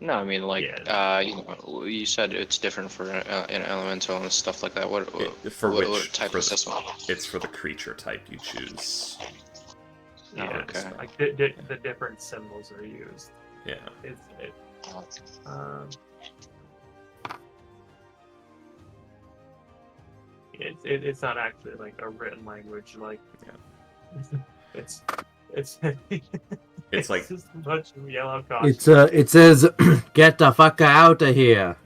Speaker 3: No, I mean like
Speaker 1: Yeah.
Speaker 3: you said it's different for an elemental and stuff like that. What type
Speaker 2: For
Speaker 3: is this one?
Speaker 2: it's for the creature type you choose.
Speaker 1: Yeah,
Speaker 3: okay.
Speaker 1: like the different symbols are used.
Speaker 2: Yeah.
Speaker 1: It's not actually like a written language. Like,
Speaker 2: Yeah.
Speaker 1: it's
Speaker 2: It's like
Speaker 1: just a bunch of yellow caution.
Speaker 4: It says, "Get the fuck out of here."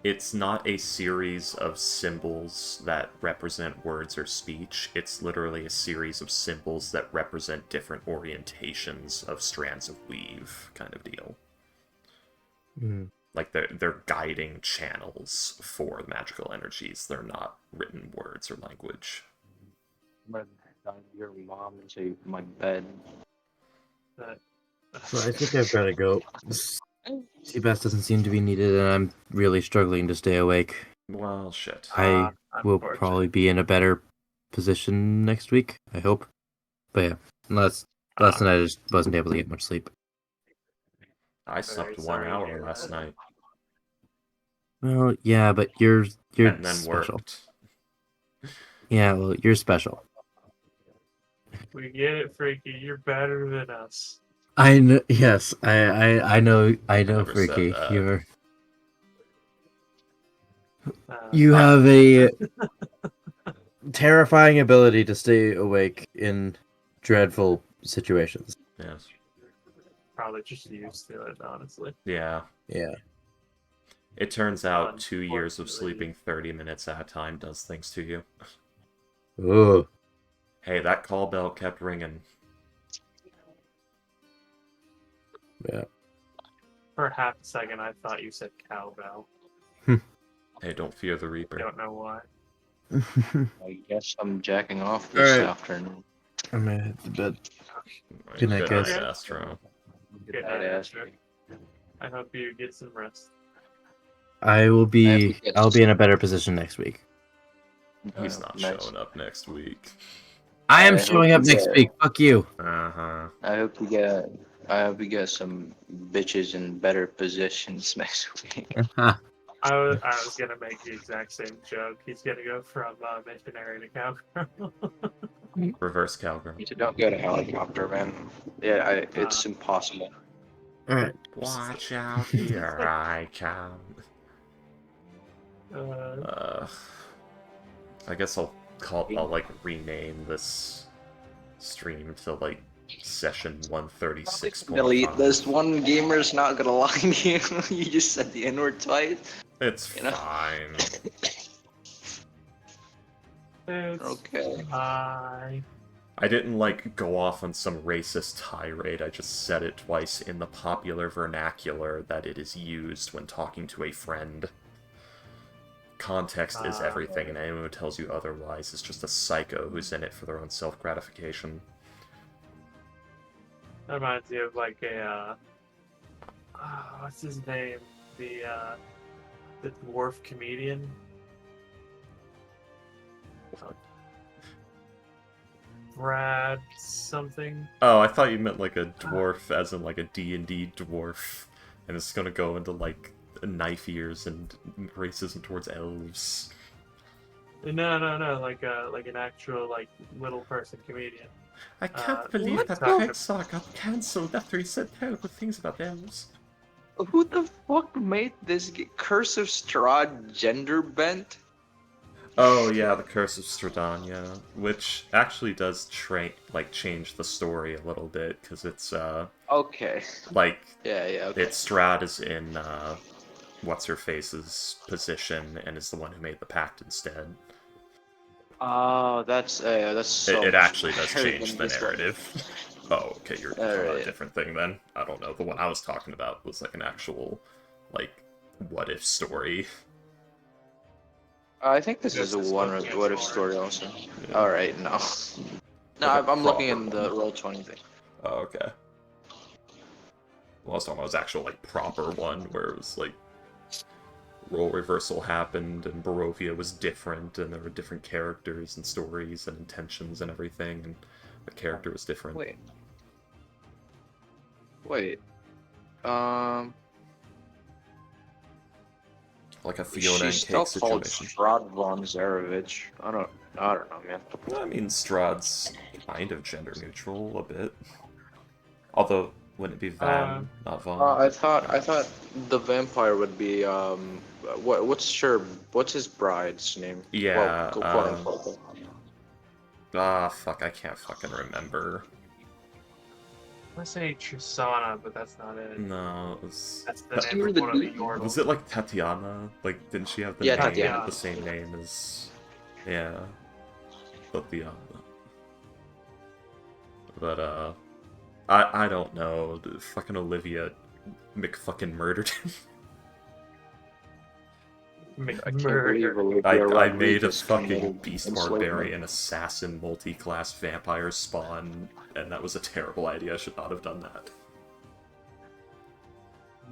Speaker 2: it's not a series of symbols that represent words or speech. It's literally a series of symbols that represent different orientations of strands of weave, kind of deal. Like they're guiding channels for magical energies. They're not written words or language.
Speaker 3: Your mom into my bed.
Speaker 4: So I think I've got to go. Seabass doesn't seem to be needed, and I'm really struggling to stay awake.
Speaker 2: Well, shit.
Speaker 4: I will probably be in a better position next week, I hope. But yeah, last night I just wasn't able to get much sleep.
Speaker 2: I slept 1 hour last night.
Speaker 4: Well, yeah, but you're
Speaker 2: And then
Speaker 4: special.
Speaker 2: worked.
Speaker 4: Yeah, well, you're special.
Speaker 1: We get it, Freaky. You're better than us.
Speaker 4: I know. Yes, I know.
Speaker 2: Never said
Speaker 4: Freaky.
Speaker 2: that.
Speaker 4: You have a terrifying ability to stay awake in dreadful situations.
Speaker 2: Yes.
Speaker 1: Probably just used to it, honestly.
Speaker 2: Yeah.
Speaker 4: Yeah.
Speaker 2: It turns out 2 years of sleeping 30 minutes at a time does things to you.
Speaker 4: Ooh.
Speaker 2: Hey, that call bell kept ringing.
Speaker 4: Yeah.
Speaker 1: For half a second, I thought you said cowbell.
Speaker 2: Hey, don't fear the Reaper.
Speaker 1: I don't know why.
Speaker 3: I guess I'm jacking off this
Speaker 4: Alright.
Speaker 3: afternoon.
Speaker 4: I'm gonna hit the bed. Good night, guys.
Speaker 2: Astro.
Speaker 1: Good night, Astro. I hope you get some rest.
Speaker 4: I'll be in a better position next week.
Speaker 2: He's not
Speaker 3: Nice.
Speaker 2: showing up next week.
Speaker 4: I am
Speaker 3: I
Speaker 4: showing
Speaker 3: hope
Speaker 4: up
Speaker 3: you
Speaker 4: next
Speaker 3: get-
Speaker 4: week. Fuck you.
Speaker 2: Uh-huh.
Speaker 3: I hope we get some bitches in better positions next week.
Speaker 1: I was gonna make the exact same joke. He's gonna go from missionary to cowgirl.
Speaker 2: Reverse cowgirl.
Speaker 3: So don't go to helicopter, man. Yeah, it's impossible.
Speaker 4: Alright.
Speaker 2: Watch out, here I come. I guess I'll rename this stream to like session 136.
Speaker 3: Delete this. One gamer's not gonna lie to you. You just said the N-word twice.
Speaker 2: It's fine.
Speaker 3: Okay.
Speaker 1: Bye.
Speaker 2: I didn't go off on some racist tirade. I just said it twice in the popular vernacular that it is used when talking to a friend. Context is everything, and anyone who tells you otherwise is just a psycho who's in it for their own self-gratification.
Speaker 1: That reminds me of like a what's his name? the dwarf comedian. Brad something.
Speaker 2: Oh, I thought you meant like a dwarf, as in like a D&D dwarf, and it's gonna go into like knife ears and racism towards elves.
Speaker 1: No, like an actual like little person comedian.
Speaker 2: I can't believe
Speaker 1: what
Speaker 2: that
Speaker 1: the-
Speaker 2: Pixar got cancelled after he said terrible things about elves.
Speaker 3: Who the fuck made this Curse of Strahd gender bent?
Speaker 2: Oh yeah, the Curse of Strahdon, yeah, which actually does change the story a little bit because it's
Speaker 3: Okay.
Speaker 2: like
Speaker 3: Yeah, okay.
Speaker 2: Strahd is in what's her face's position and is the one who made the pact instead.
Speaker 3: Oh, that's so.
Speaker 2: It actually does
Speaker 3: better
Speaker 2: change
Speaker 3: than
Speaker 2: the
Speaker 3: this one.
Speaker 2: narrative. Oh, okay, you're talking about a
Speaker 3: Alright.
Speaker 2: different thing then. I don't know. The one I was talking about was like an actual, like, what if story.
Speaker 3: I think this is a
Speaker 1: This
Speaker 3: one
Speaker 1: one-
Speaker 3: what if story also.
Speaker 2: Yeah.
Speaker 3: Alright, no. No,
Speaker 2: Like a
Speaker 3: I'm looking
Speaker 2: proper
Speaker 3: in the
Speaker 2: one.
Speaker 3: Roll20 thing.
Speaker 2: Oh, okay. Well, I was talking about his actual, like, proper one, where it was, like, role reversal happened, and Barovia was different, and there were different characters and stories and intentions and everything, and the character was different.
Speaker 3: Wait.
Speaker 2: Like a Fiona and
Speaker 3: She's
Speaker 2: Cake
Speaker 3: still called
Speaker 2: situation.
Speaker 3: Strahd von Zarevich. I don't know, man.
Speaker 2: I mean, Strahd's kind of gender neutral a bit. Although, wouldn't it be Van, not Von?
Speaker 3: I thought the vampire would be what's his bride's name?
Speaker 2: Yeah,
Speaker 3: Well, quote unquote.
Speaker 2: Fuck, I can't fucking remember.
Speaker 1: I say Trisana, but that's not it.
Speaker 2: No, it was...
Speaker 1: That's the
Speaker 3: That's
Speaker 1: name of
Speaker 3: the
Speaker 1: one of the
Speaker 3: dude.
Speaker 1: Yordles.
Speaker 2: Was it like Tatiana? Like, didn't she have the
Speaker 3: Yeah,
Speaker 2: name,
Speaker 3: Tatiana.
Speaker 2: the same name as... Yeah. Tatiana. But, I don't know. Fucking Olivia McFucking murdered him.
Speaker 3: I can't believe
Speaker 1: McMurder.
Speaker 3: Olivia
Speaker 2: I made a
Speaker 3: Rodriguez
Speaker 2: fucking
Speaker 3: committed
Speaker 2: beast
Speaker 3: enslavement.
Speaker 2: barbarian assassin multi-class vampire spawn, and that was a terrible idea. I should not have done that.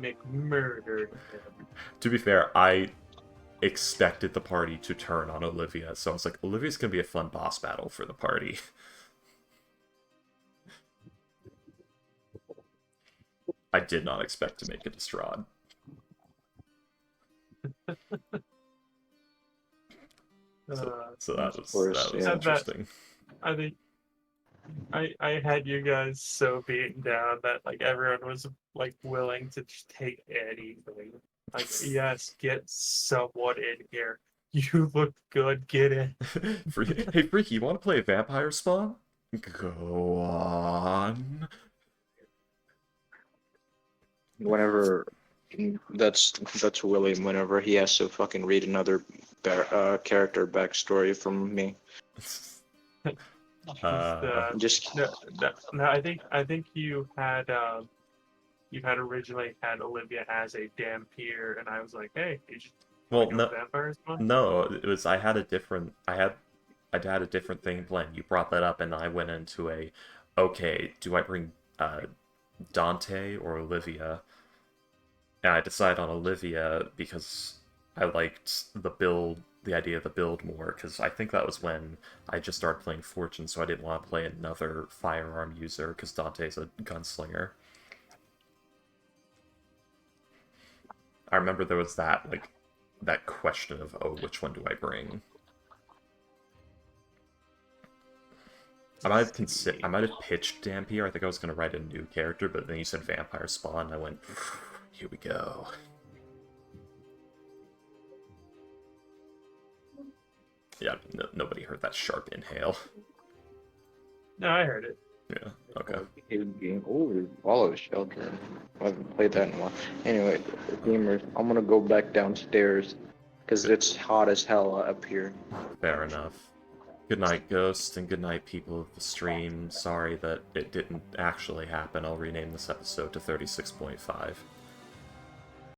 Speaker 1: McMurdered.
Speaker 2: To be fair, I expected the party to turn on Olivia, so I was like, Olivia's gonna be a fun boss battle for the party. I did not expect to make it to Strahd. So that was
Speaker 3: course, yeah.
Speaker 2: interesting.
Speaker 1: I think I had you guys so beaten down that like everyone was like willing to just take anything. Like, yes, get someone in here. You look good, get in.
Speaker 2: Hey, Freaky, you want to play a vampire spawn? Go on.
Speaker 3: Whenever that's William. Whenever he has to fucking read another character backstory from me. Just
Speaker 1: No, I think you had originally had Olivia as a Dampier, and I was like, hey, you should
Speaker 2: Well,
Speaker 1: go
Speaker 2: no,
Speaker 1: vampires one.
Speaker 2: no, it was I had a different thing planned. You brought that up, and I went into okay, do I bring Dante or Olivia? And I decided on Olivia because I liked the idea of the build more, because I think that was when I just started playing Fortune, so I didn't want to play another firearm user, because Dante's a gunslinger. I remember there was that question of, oh, which one do I bring? I might have pitched Dampier. I think I was going to write a new character, but then you said Vampire Spawn, and I went, here we go. Yeah, nobody heard that sharp inhale.
Speaker 1: No, I heard it.
Speaker 2: Yeah, okay.
Speaker 3: game. Oh, Follow Shelter. I haven't played that in a while. Anyway, gamers, I'm gonna go back downstairs because it's hot as hell up here.
Speaker 2: Fair enough. Good night, Ghost, and good night, people of the stream. Sorry that it didn't actually happen. I'll rename this episode to 36.5.